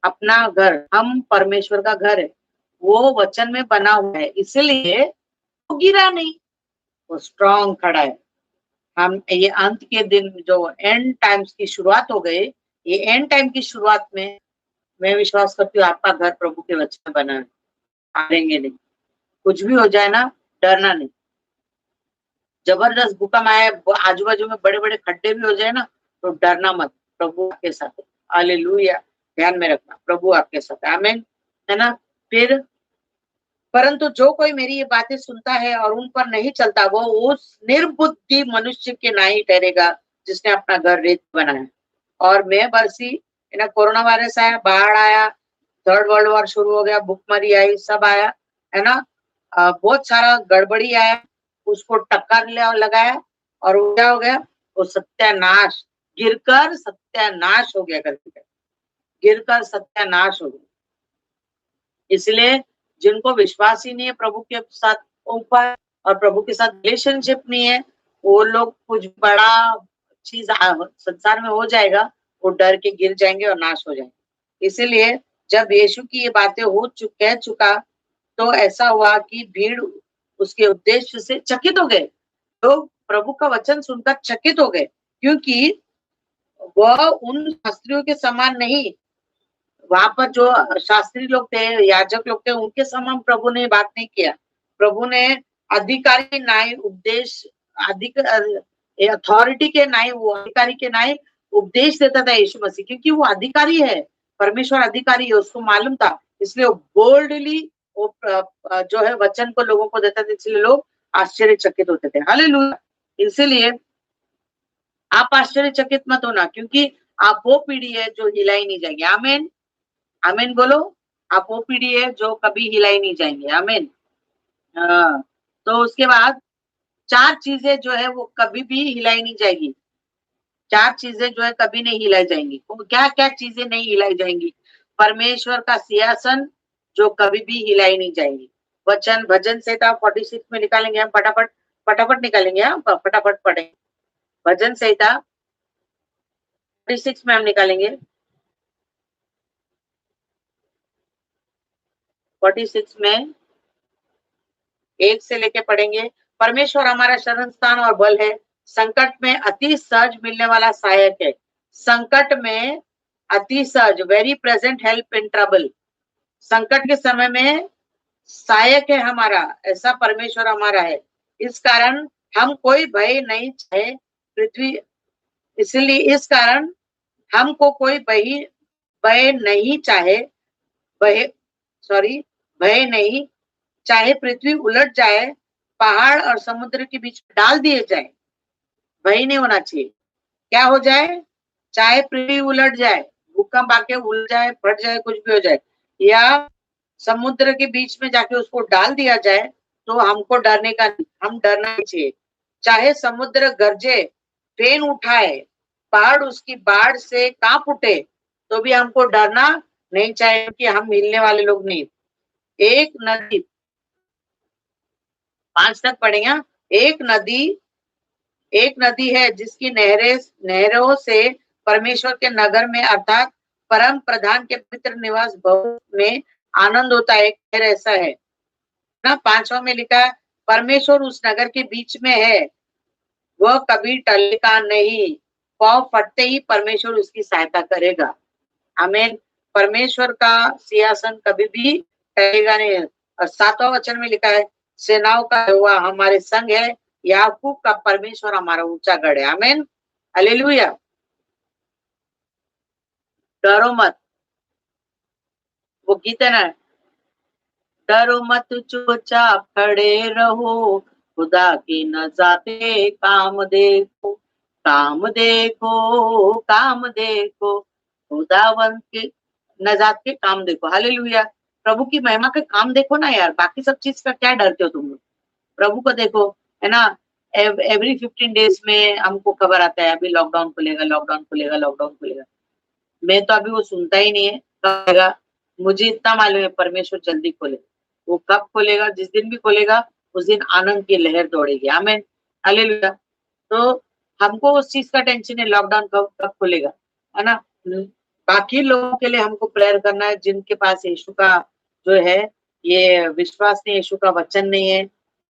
अपना घर, हम परमेश्वर का घर है, वो वचन में बना हुआ है, इसलिए वो गिरा नहीं, वो स्ट्रांग खड़ा है। हम ये अंत के दिन, जो एंड टाइम्स की शुरुआत हो गई, ये एंड टाइम की शुरुआत में मैं विश्वास करती हूँ आपका घर प्रभु के वचन में बना है। हारेंगे नहीं, कुछ भी हो जाए ना, डरना नहीं। जबरदस्त भूकंप आए, आजू बाजू में बड़े बड़े खड्डे भी हो जाए ना, तो डरना मत, प्रभु आपके साथ है। हालेलुया। ध्यान में रखना, प्रभु आपके साथ है। आमीन, है ना। फिर परंतु जो कोई मेरी ये बातें सुनता है और उन पर नहीं चलता, वो उस निर्बुद्धि मनुष्य के नाई ठहरेगा जिसने अपना घर रेत बनाया। और मैं बरसी, ना, कोरोना वायरस आया, बाढ़ आया, 3rd वर्ल्ड वॉर शुरू हो गया, भूखमरी आई, सब आया, है ना। बहुत सारा गड़बड़ी आया, उसको टक्कर लगाया और क्या हो गया? वो सत्यानाश, गिरकर सत्यानाश हो गया करके, गिरकर सत्यानाश हो गया। इसलिए जिनको विश्वास ही नहीं है प्रभु के साथ ऊपर और प्रभु के साथ रिलेशनशिप नहीं है, वो लोग कुछ बड़ा चीज संसार में हो जाएगा, वो डर के गिर जाएंगे और नाश हो जाएंगे। इसीलिए जब यीशु की ये बातें कह चुका, तो ऐसा हुआ कि भीड़ उसके उद्देश्य से चकित हो गए। तो प्रभु का वचन सुनकर चकित हो गए, क्योंकि वह उन शास्त्रियों के समान नहीं, वहां पर जो शास्त्री लोग थे, याजक लोग थे, उनके समान प्रभु ने बात नहीं किया। प्रभु ने अधिकारी न्याय उपदेश, अथॉरिटी के न्याय, वो अधिकारी के न्याय उपदेश देता था यीशु मसीह, क्योंकि वो अधिकारी है, परमेश्वर अधिकारी है, उसको मालूम था। इसलिए वो बोल्डली वो जो है वचन को लोगों को देता था, इसलिए लोग आश्चर्यचकित होते थे। हालेलुया। इसलिए आप आश्चर्यचकित मत होना, क्योंकि आप वो पीढ़ी है जो हिलाई नहीं जाएगी। आमीन, आमीन बोलो। आप वो पीढ़ी है जो कभी हिलाई नहीं जाएंगे। आमीन। हाँ, तो उसके बाद 4 चीजें जो है वो कभी भी हिलाई नहीं जाएगी। 4 चीजें जो है कभी नहीं हिलाई जाएंगी। क्या क्या चीजें नहीं हिलाई जाएंगी? परमेश्वर का सिंहासन जो कभी भी हिलाई नहीं जाएंगी। वचन भजन संहिता 46 में निकालेंगे हम, फटाफट फटाफट निकालेंगे, हम फटाफट पढ़ेंगे। भजन संहिता 46 में हम निकालेंगे, 46 में 1 से लेके पढ़ेंगे। परमेश्वर हमारा शरण स्थान और बल है, संकट में अति सहज मिलने वाला सहायक है। संकट में अति सहज, very present help in trouble. संकट के समय में सहायक है हमारा, ऐसा परमेश्वर हमारा है। इस कारण हम कोई भय नहीं चाहे पृथ्वी, इसलिए इस कारण हमको कोई भय नहीं चाहे, भय नहीं चाहे पृथ्वी उलट जाए, पहाड़ और समुद्र के बीच डाल दिए जाए। भय नहीं होना चाहिए। क्या हो जाए? चाहे पृथ्वी उलट जाए, भूकंप आके उलट जाए, फट जाए, कुछ भी हो जाए, या समुद्र के बीच में जाके उसको डाल दिया जाए, तो हमको डरने का, हम डरना नहीं चाहिए। चाहे समुद्र गरजे, फेन उठाए, पहाड़ उसकी बाढ़ से कांप उठे, तो भी हमको डरना नहीं चाहिए, कि हम हिलने वाले लोग नहीं। एक नदी, 5 तक पढ़ेंगे। एक नदी है जिसकी नहरों से परमेश्वर के नगर में, अर्थात परम प्रधान के पवित्र निवास भवन में आनंद होता है। एक ऐसा है ना, 5वां में लिखा है, परमेश्वर उस नगर के बीच में है, वह कभी टलेगा नहीं, पांव फटते ही परमेश्वर उसकी सहायता करेगा। आमीन। परमेश्वर का सिंहासन कभी भी टलेगा नहीं। और 7वां वचन में लिखा है, सेनाओं का यहोवा हमारे संग है, याकूब का परमेश्वर हमारा ऊंचा गढ़ है। आमीन, हालेलुया। डरो मत, वो गीत है ना, डरो मत चुपचाप खड़े रहो, खुदा की नजाते काम देखो, काम देखो, काम देखो, खुदावंत के नजात के काम देखो। हालेलुया। प्रभु की महिमा के काम देखो ना यार, बाकी सब चीज का क्या डरते हो तुम लोग? प्रभु को देखो, है ना। एवरी 15 डेज में हमको खबर आता है, अभी लॉकडाउन खुलेगा, लॉकडाउन खुलेगा, लॉकडाउन खुलेगा। मैं तो अभी वो सुनता ही नहीं है कब खुलेगा। मुझे इतना मालूम है परमेश्वर जल्दी खोलेगा। वो कब खोलेगा? जिस दिन भी खोलेगा उस दिन आनंद की लहर दौड़ेगी। आमीन, हालेलुया। तो हमको उस चीज का टेंशन है, लॉकडाउन कब कब खुलेगा, है ना। बाकी लोगों के लिए हमको प्रेयर करना है, जिनके पास यीशु का जो है ये विश्वास नहीं, यीशु का वचन नहीं है,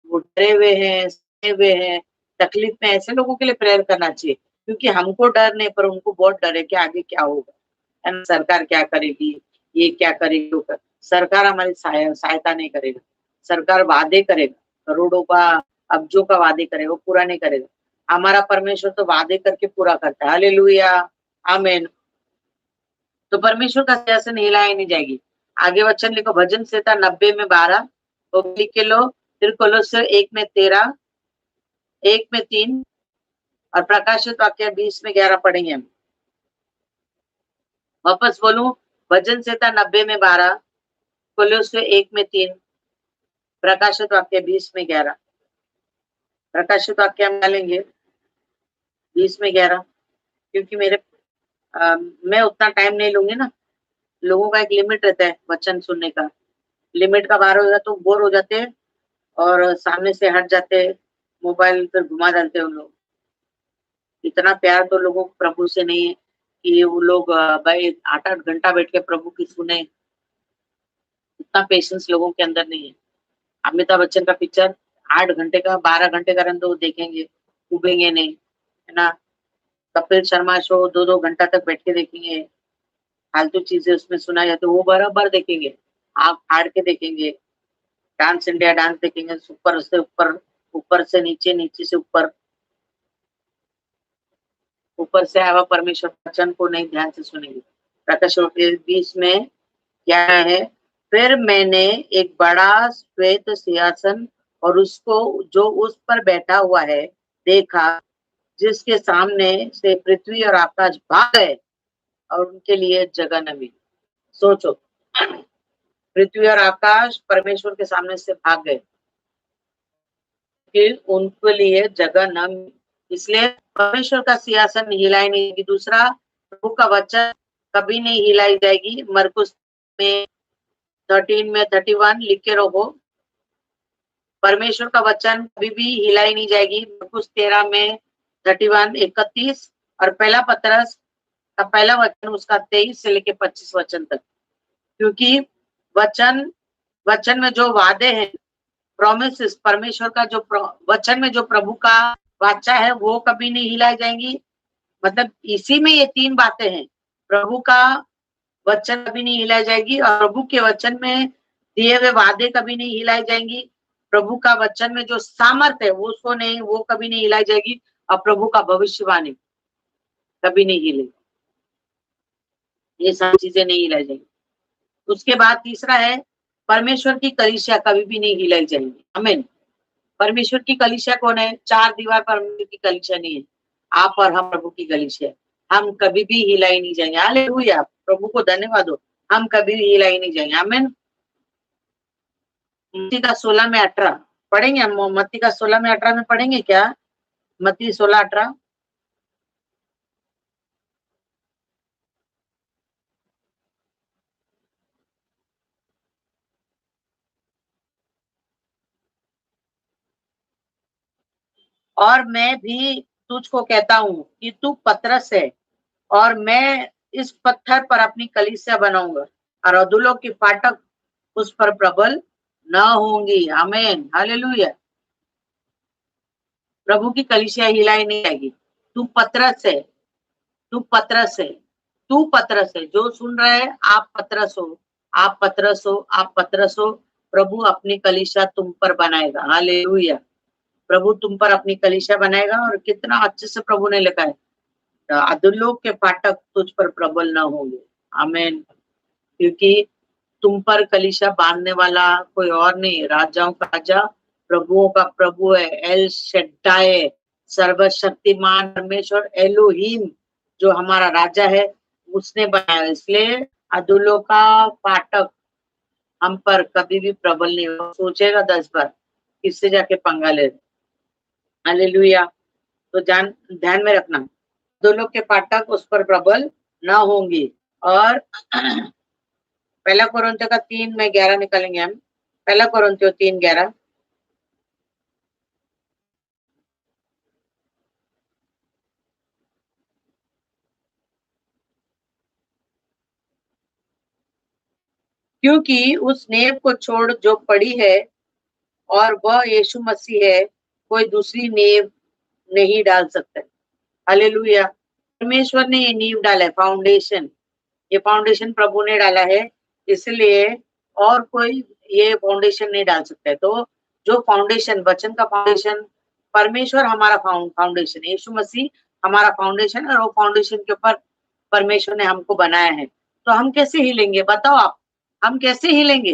वो डरे हुए हैं, सहे हुए हैं, तकलीफ में, ऐसे लोगों के लिए प्रेयर करना चाहिए। क्योंकि हमको डर नहीं, पर उनको बहुत डर है कि आगे क्या होगा, है ना, सरकार क्या करेगी, ये क्या करेगी, वो सरकार हमारी सहायता नहीं करेगा। सरकार वादे करेगा, करोड़ों का, अब्जों का वादे करेगा, वो पूरा नहीं करेगा। हमारा परमेश्वर तो वादे करके पूरा करता है। हालेलुया, आमीन। तो परमेश्वर का सिंहासन हिलाया नहीं जाएगी। आगे वचन लिखो, भजन संहिता 90 में 12, वो लिख के लो। फिर कोलोस्सर 1 में 13, 1 में 3, और प्रकाशित वाक्य 20 में 11 पढ़ेंगे हम। वापस बोलूं, भजन संहिता 90 में 12, कोलोस्सर 1 में 3, प्रकाशित वाक्य 20 में 11। प्रकाशित वाक्य हम डालेंगे 20 में 11। क्योंकि मैं उतना टाइम नहीं लूंगी ना। लोगों का एक लिमिट रहता है वचन सुनने का। लिमिट का बाहर हो जाए तो बोर हो जाते हैं और सामने से हट जाते हैं, मोबाइल पर घुमा डालते हैं उन लोग। इतना प्यार तो लोगों को प्रभु से नहीं है कि वो लोग भाई 8-8 घंटा बैठ के प्रभु की सुने। इतना पेशेंस लोगों के अंदर नहीं है। अमिताभ बच्चन का पिक्चर 8 घंटे का 12 घंटे का रन तो वो देखेंगे, उबेंगे नहीं, है ना। कपिल शर्मा शो 2-2 घंटा तक बैठ के देखेंगे। फालतू चीजें उसमें सुना जाए तो वो बराबर देखेंगे, आँख फाड़ के देखेंगे। डांस इंडिया डांस देखेंगे, ऊपर से ऊपर, ऊपर से नीचे, नीचे से ऊपर, ऊपर से आया हुआ परमेश्वर वचन को नहीं ध्यान से सुनेंगे। प्रकाश 20 में क्या है? फिर मैंने एक बड़ा श्वेत सिंहासन और उसको जो उस पर बैठा हुआ है देखा, जिसके सामने से पृथ्वी और आकाश भाग गए और उनके लिए जगह न मिली। सोचो, पृथ्वी और आकाश परमेश्वर के सामने से भाग गए कि उनके लिए जगह न मिली। इसलिए परमेश्वर का सिंहासन हिलाई नहीं जाएगी। दूसरा, प्रभु का वचन कभी नहीं हिलाई जाएगी। मरकुस में 13 में 31 लिख के रखो, परमेश्वर का वचन कभी भी हिलाई नहीं जाएगी। मरकुस 13 में 31-31 और पहला पतरस का पहला वचन उसका 23 से लेके 25 वचन तक। क्योंकि वचन वचन में जो वादे हैं, प्रोमिसेस, परमेश्वर का जो वचन में जो प्रभु का वाचा है वो कभी नहीं हिलाई जाएंगी। मतलब इसी में ये 3 बातें हैं। प्रभु का वचन कभी नहीं हिलाई जाएगी और प्रभु के वचन में दिए हुए वादे कभी नहीं हिलाई जाएंगी। प्रभु का वचन में जो सामर्थ है वो उसको नहीं, वो कभी नहीं हिलाई जाएगी। और प्रभु का भविष्यवाणी कभी नहीं हिलेगी। ये सारी चीजें नहीं हिलाई जाएंगी। उसके बाद तीसरा है, परमेश्वर की कलीसिया कभी भी नहीं हिलाई जाएंगी। आमीन। परमेश्वर की कलीसिया कौन है? 4 दीवार परमेश्वर की कलीसिया नहीं है। आप और हम प्रभु की कलीसिया। हम कभी भी हिलाई नहीं जाएंगे। हालेलुया, प्रभु को धन्यवाद हो। हम कभी भी हिलाई नहीं जाएंगे। आमीन। मत्ती का 16 में 18 पढ़ेंगे हम। मत्ती का 16 में 18 में पढ़ेंगे क्या? मत्ती 16-18। और मैं भी तुझको कहता हूँ कि तू पतरस है और मैं इस पत्थर पर अपनी कलीसिया बनाऊंगा और अधोलोक की फाटक उस पर प्रबल न होंगी। आमीन, हालेलुया। प्रभु की कलीसिया हिलाई नहीं जाएगी। तू पतरस है, तू पतरस है, तू पतरस है। जो सुन रहे हैं, आप पतरस हो, आप पतरस हो, आप पतरस हो। प्रभु अपनी कलीसिया तुम पर बनाएगा। हालेलुया। प्रभु तुम पर अपनी कलीसिया बनाएगा। और कितना अच्छे से प्रभु ने लिखा है, अधोलोक के फाटक तुझ पर प्रबल न होंगे। आमीन। क्योंकि तुम पर कलीसिया बांधने वाला कोई और नहीं, राजाओं का राजा, प्रभुओं का प्रभु है। एल शड्डाय, सर्वशक्तिमान परमेश्वर एलोहीम, जो हमारा राजा है, उसने बनाया। इसलिए अधोलों का फाटक हम पर कभी भी प्रबल नहीं हो। सोचेगा 10 बार किससे जाके पंगा ले। हालेलुया। तो ध्यान में रखना, अधोलों के फाटक उस पर प्रबल न होंगी। और पहला कोरिन्थियों का 3 में 11 निकालेंगे हम। पहला कोरिन्थियों 3:11। क्योंकि उस नेव को छोड़ जो पड़ी है और वह यीशु मसीह है, कोई दूसरी नींव नहीं डाल सकता। हालेलुया। परमेश्वर ने ये नींव डाला है, फाउंडेशन। ये फाउंडेशन प्रभु ने डाला है, इसलिए और कोई ये फाउंडेशन नहीं डाल सकता है। तो जो फाउंडेशन, वचन का फाउंडेशन, परमेश्वर हमारा फाउंडेशन, यीशु मसीह हमारा फाउंडेशन है। और वो फाउंडेशन के ऊपर परमेश्वर ने हमको बनाया है। तो हम कैसे हिलेंगे बताओ आप? हम कैसे हिलेंगे?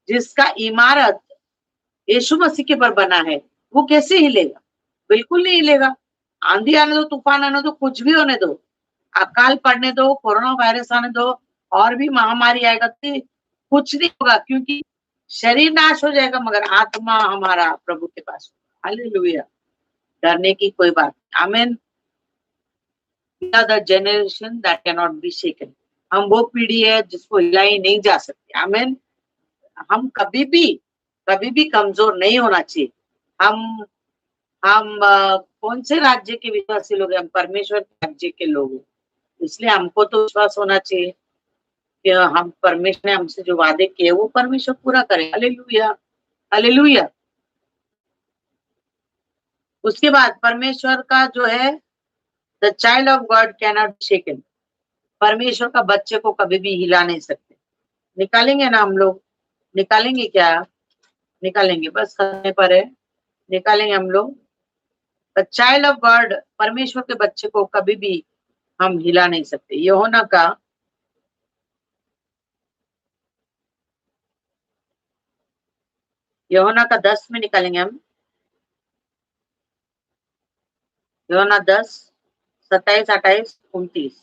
जिसका इमारत यीशु मसीह के पर बना है, वो कैसे हिलेगा? बिल्कुल नहीं हिलेगा। आंधी आने दो, तूफान आने दो, कुछ भी होने दो, अकाल पड़ने दो, कोरोना वायरस आने दो, और भी महामारी आएगा, तो कुछ नहीं होगा। क्योंकि शरीर नाश हो जाएगा मगर आत्मा हमारा प्रभु के पास। हालेलुया। डरने की कोई बात। आमीन। The generation that can not be shaken. हम वो पीढ़ी है जिसको हिलाई नहीं जा सकती। आमीन। हम कभी भी कमजोर नहीं होना चाहिए। हम कौन से राज्य के विश्वासी लोग हैं? हम परमेश्वर के राज्य के लोग हैं। इसलिए हमको तो विश्वास होना चाहिए कि हम परमेश्वर ने हमसे जो वादे किए वो परमेश्वर पूरा करे। Hallelujah, hallelujah. उसके बाद परमेश्वर का जो है, the child of God can not be shaken. परमेश्वर का बच्चे को कभी भी हिला नहीं सकते। निकालेंगे ना हम लोग? निकालेंगे क्या? निकालेंगे, बस करने पर है, निकालेंगे हम लोग। द चाइल्ड ऑफ गॉड, परमेश्वर के बच्चे को कभी भी हम हिला नहीं सकते। यूहन्ना का 10 में निकालेंगे हम। यूहन्ना 10, 27, 28, 29।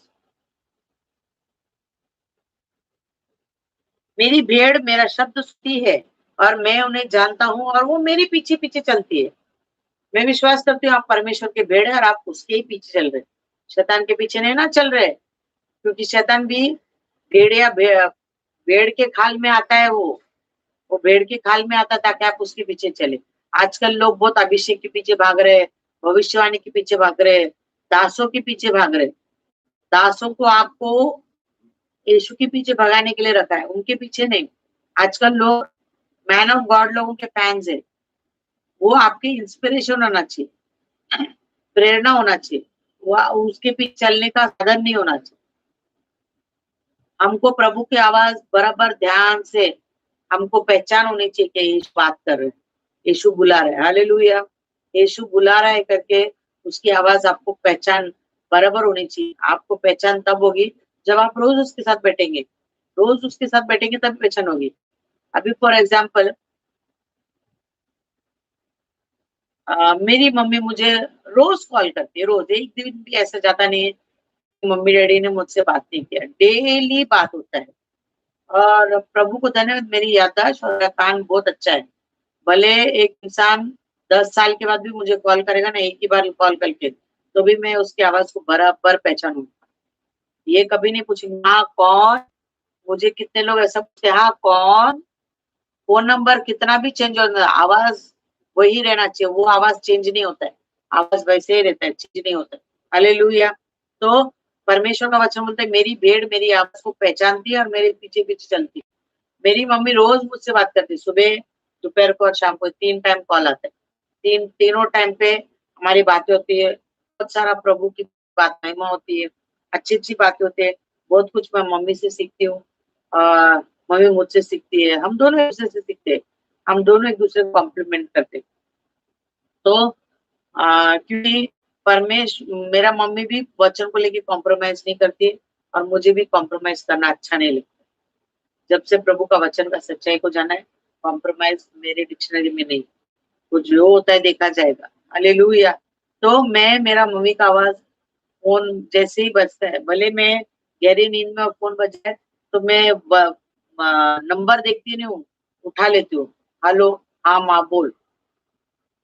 मेरी भेड़ मेरा शब्द सुनती है और मैं उन्हें जानता हूँ और वो मेरे पीछे पीछे चलती है। मैं विश्वास करती हूँ आप परमेश्वर के भेड़ है और आप उसके ही पीछे चल रहे, शैतान के पीछे नहीं ना चल रहे। क्योंकि शैतान भी भेड़ के खाल में आता है। वो भेड़ के खाल में आता ताकि आप उसके पीछे चले। आजकल लोग बहुत अभिषेक के पीछे भाग रहे हैं, भविष्यवाणी के पीछे भाग रहे हैं, दासों के पीछे भाग रहे हैं। दासों को आपको यीशु के पीछे भगाने के लिए रखा है, उनके पीछे नहीं। आजकल लोग मैन ऑफ गॉड लोगों के फैंस है। वो आपके इंस्पिरेशन होना चाहिए, प्रेरणा होना चाहिए। वो उसके पीछे चलने का साधन नहीं होना चाहिए। हमको प्रभु की आवाज बराबर ध्यान से हमको पहचान होनी चाहिए कि यीशु बात कर रहे हैं, यीशु बुला रहे हैं। हालेलुया। यीशु बुला रहा है करके उसकी आवाज आपको पहचान बराबर होनी चाहिए। आपको पहचान तब होगी जब आप रोज उसके साथ बैठेंगे। रोज उसके साथ बैठेंगे तब पहचान होगी। अभी फॉर एग्जाम्पल, मेरी मम्मी मुझे रोज कॉल करती है, रोज। एक दिन भी ऐसा जाता नहीं है कि मम्मी डैडी ने मुझसे बात नहीं किया। डेली बात होता है। और प्रभु को धन्यवाद, मेरी याददाश्त और मेरा कान बहुत अच्छा है। भले एक इंसान 10 साल के बाद भी मुझे कॉल करेगा ना, एक ही बार कॉल करके, तो भी मैं उसकी आवाज को बराबर पहचानूंगा। ये कभी नहीं पूछेंगे हाँ कौन। मुझे कितने लोग ऐसा पूछते हैं, हाँ कौन। फोन नंबर कितना भी चेंज हो, आवाज वही रहना चाहिए। वो आवाज चेंज नहीं होता है, आवाज वैसे ही रहता है, चेंज नहीं होता है। हालेलुया। तो परमेश्वर का वचन बोलता है मेरी भेड़ मेरी आवाज को पहचानती है और मेरे पीछे पीछे चलती है। मेरी मम्मी रोज मुझसे बात करती है, सुबह, दोपहर को और शाम को। 3 टाइम कॉल आता है। तीनों टाइम पे हमारी बातें होती है। बहुत सारा प्रभु की बात महिमा होती है, अच्छी अच्छी बातें होती है। बहुत कुछ मैं मम्मी से सीखती हूँ और मम्मी मुझसे सीखती है। हम दोनों एक दूसरे से सीखते हैं। हम दोनों एक दूसरे को कॉम्प्लीमेंट करते हैं। तो क्योंकि परमेश मेरा मम्मी भी वचन को लेके कॉम्प्रोमाइज नहीं करती है और मुझे भी कॉम्प्रोमाइज करना अच्छा नहीं लगता। जब से प्रभु का वचन का सच्चाई को जाना है, कॉम्प्रोमाइज मेरे डिक्शनरी में नहीं। वो जो होता है देखा जाएगा। हालेलुया। तो मैं मेरा मम्मी का आवाज फोन जैसे ही बजता है, भले मैं गहरी नींद में फोन बज जाए तो मैं नंबर देखती नहीं हूँ, उठा लेती हूँ। हेलो, हाँ माँ बोल,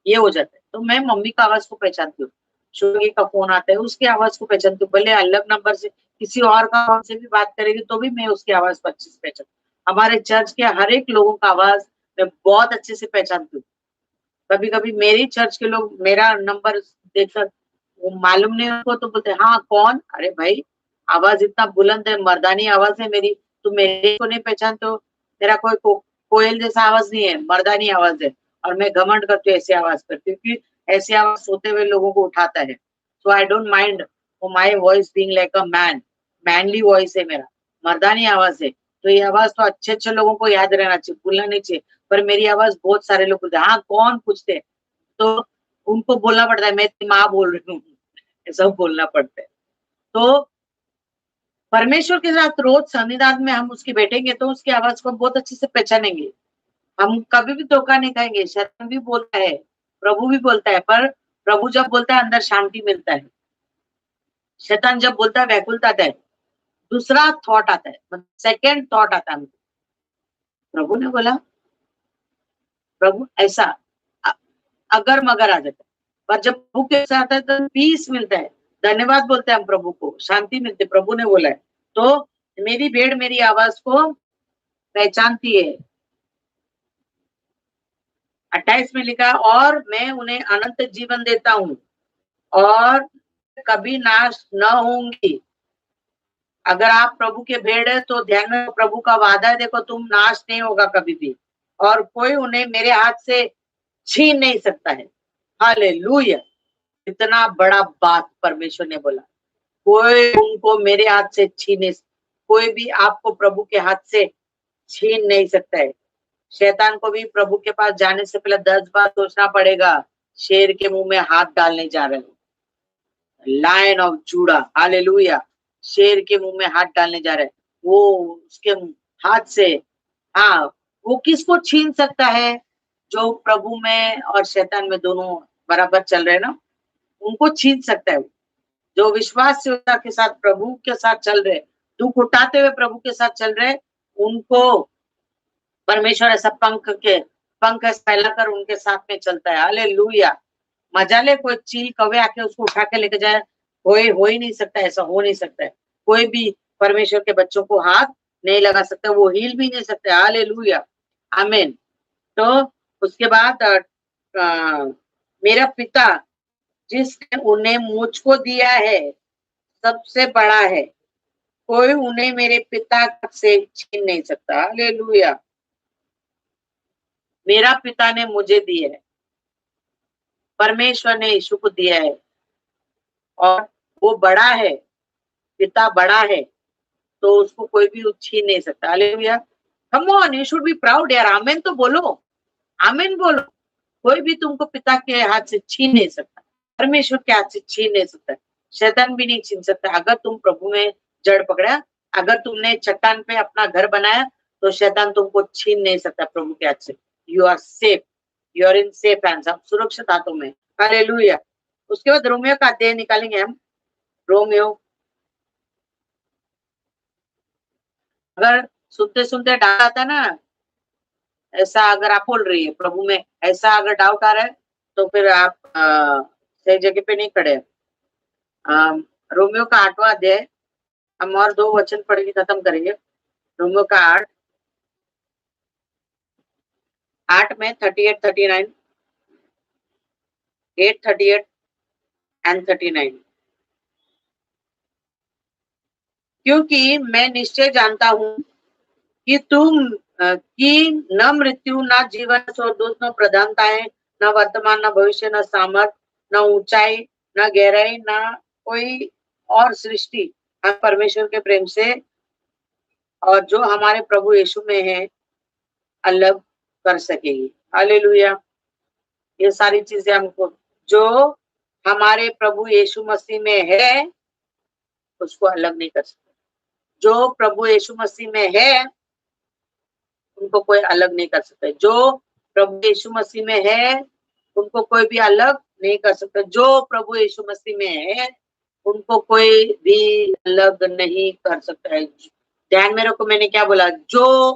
ये हो जाता है। तो मैं मम्मी का आवाज को पहचानती हूँ। शोगी का फोन आता है, उसकी आवाज को पहचानती हूँ। भले अलग नंबर से किसी और का फोन से भी बात करेगी तो भी मैं उसकी आवाज को अच्छे से पहचानती हूँ। हमारे चर्च के हर एक लोगों का आवाज मैं बहुत अच्छे से पहचानती हूँ। कभी कभी मेरी चर्च के लोग मेरा नंबर देखकर वो मालूम नहीं उनको तो बोलते हाँ कौन। अरे भाई, आवाज इतना बुलंद है, मर्दानी आवाज है मेरी, तुम मेरे को नहीं पहचानते हो? मेरा कोयल जैसा आवाज नहीं है, मर्दानी आवाज है। और मैं घमंड करती हूँ ऐसी आवाज पर, क्योंकि ऐसी आवाज सोते हुए लोगों को उठाता है। So I don't mind my voice being like a man. Manly voice है मेरा, मर्दानी आवाज है। तो ये आवाज तो अच्छे अच्छे लोगों को याद रहना चाहिए, भूलना नहीं चाहिए। पर मेरी आवाज बहुत सारे लोग बोलते हैं हाँ कौन पूछते हैं, तो उनको बोलना पड़ता है मैं तेरी माँ बोल रही हूँ, ऐसा बोलना पड़ता है। तो परमेश्वर के साथ रोज सन्निधान में हम उसकी बैठेंगे तो उसकी आवाज को बहुत अच्छे से पहचानेंगे। हम कभी भी धोखा नहीं खाएंगे। शैतान भी बोलता है, प्रभु भी बोलता है, पर प्रभु जब बोलता है अंदर शांति मिलता है। शैतान जब बोलता है व्याकुलता आता है, दूसरा थॉट आता है, सेकेंड थॉट आता है हमको। प्रभु ने बोला, प्रभु ऐसा अगर मगर आ जाता है। पर जब प्रभु के साथ है तो पीस मिलता है, धन्यवाद बोलते हैं हम प्रभु को, शांति मिलती, प्रभु ने बोला है। तो मेरी भेड़ मेरी आवाज को पहचानती है। 28 में लिखा, और मैं उन्हें अनंत जीवन देता हूँ और कभी नाश न होंगी। अगर आप प्रभु के भेड़ है तो ध्यान में, प्रभु का वादा है, देखो तुम नाश नहीं होगा कभी भी, और कोई उन्हें मेरे हाथ से छीन नहीं सकता है। हालेलुया, इतना बड़ा बात परमेश्वर ने बोला, कोई उनको मेरे हाथ से छीने, कोई भी आपको प्रभु के हाथ से छीन नहीं सकता है। शैतान को भी प्रभु के पास जाने से पहले 10 बार सोचना पड़ेगा, शेर के मुंह में हाथ डालने जा रहे हो, लायन ऑफ जूडा, हालेलुया, शेर के मुंह में हाथ डालने जा रहे हैं, वो उसके हाथ से, हाँ, वो किसको छीन सकता है? जो प्रभु में और शैतान में दोनों बराबर चल रहे हैं ना, उनको छीन सकता है। जो विश्वास के साथ प्रभु के साथ चल रहे, दुख उठाते हुए प्रभु के साथ चल रहे, उनको परमेश्वर ऐसा पंख फैलाकर उनके साथ में चलता है। हालेलुया, मजा ले, कोई चील कौवे आके उसको उठा के लेके जाए, हो ही नहीं सकता, ऐसा हो नहीं सकता है। कोई भी परमेश्वर के बच्चों को हाथ नहीं लगा सकता, वो हिल भी नहीं सकते। हालेलुया, आमीन। तो उसके बाद मेरा पिता जिसने उन्हें मुझको दिया है सबसे बड़ा है, कोई उन्हें मेरे पिता से छीन नहीं सकता। हालेलुया, मेरा पिता ने मुझे दिया है, परमेश्वर ने यीशु को दिया है, और वो बड़ा है, पिता बड़ा है, तो उसको कोई भी छीन नहीं सकता। Hallelujah, come on, you should be proud यार, आमीन तो बोलो, आमीन बोलो। कोई भी तुमको पिता के हाथ से छीन नहीं सकता, परमेश्वर के हाथ से छीन नहीं सकता, शैतान भी नहीं छीन सकता। अगर तुम प्रभु में जड़ पकड़ा, अगर तुमने चट्टान पे अपना घर बनाया, तो शैतान तुमको छीन नहीं सकता प्रभु के हाथ से। You are safe, you are in safe hands, आप सुरक्षित हाथों में। हालेलुया। उसके बाद रोमियो का अध्याय निकालेंगे हम। रोमियो, अगर सुनते सुनते डाउट आता ना, ऐसा अगर आप बोल रही है प्रभु में, ऐसा अगर डाउट आ रहा है, तो फिर आप सही जगह पे नहीं खड़े। रोमियो का 8वां अध्याय, हम और 2 वचन पढ़ के खत्म करेंगे। रोमियो का 8 में 38 39, 8 38 एंड 39। क्योंकि मैं निश्चय जानता हूँ कि कि न मृत्यु, न जीवन, स्वर्गदूत, न प्रधानताएं, न वर्तमान, न भविष्य, न सामर्थ, न ऊंचाई, न गहराई, न कोई और सृष्टि हम परमेश्वर के प्रेम से और जो हमारे प्रभु यीशु में है अलग कर सकेगी। हालेलुया, ये सारी चीजें हमको, जो हमारे प्रभु यीशु मसीह में है, उसको अलग नहीं कर सकते। जो प्रभु यीशु मसीह में है, उनको कोई अलग नहीं कर सकता। जो प्रभु यीशु मसीह में है, उनको कोई भी अलग नहीं कर सकता। जो प्रभु यीशु मसीह में है, उनको कोई भी अलग नहीं कर सकता है। ध्यान में रखो, मैंने क्या बोला, जो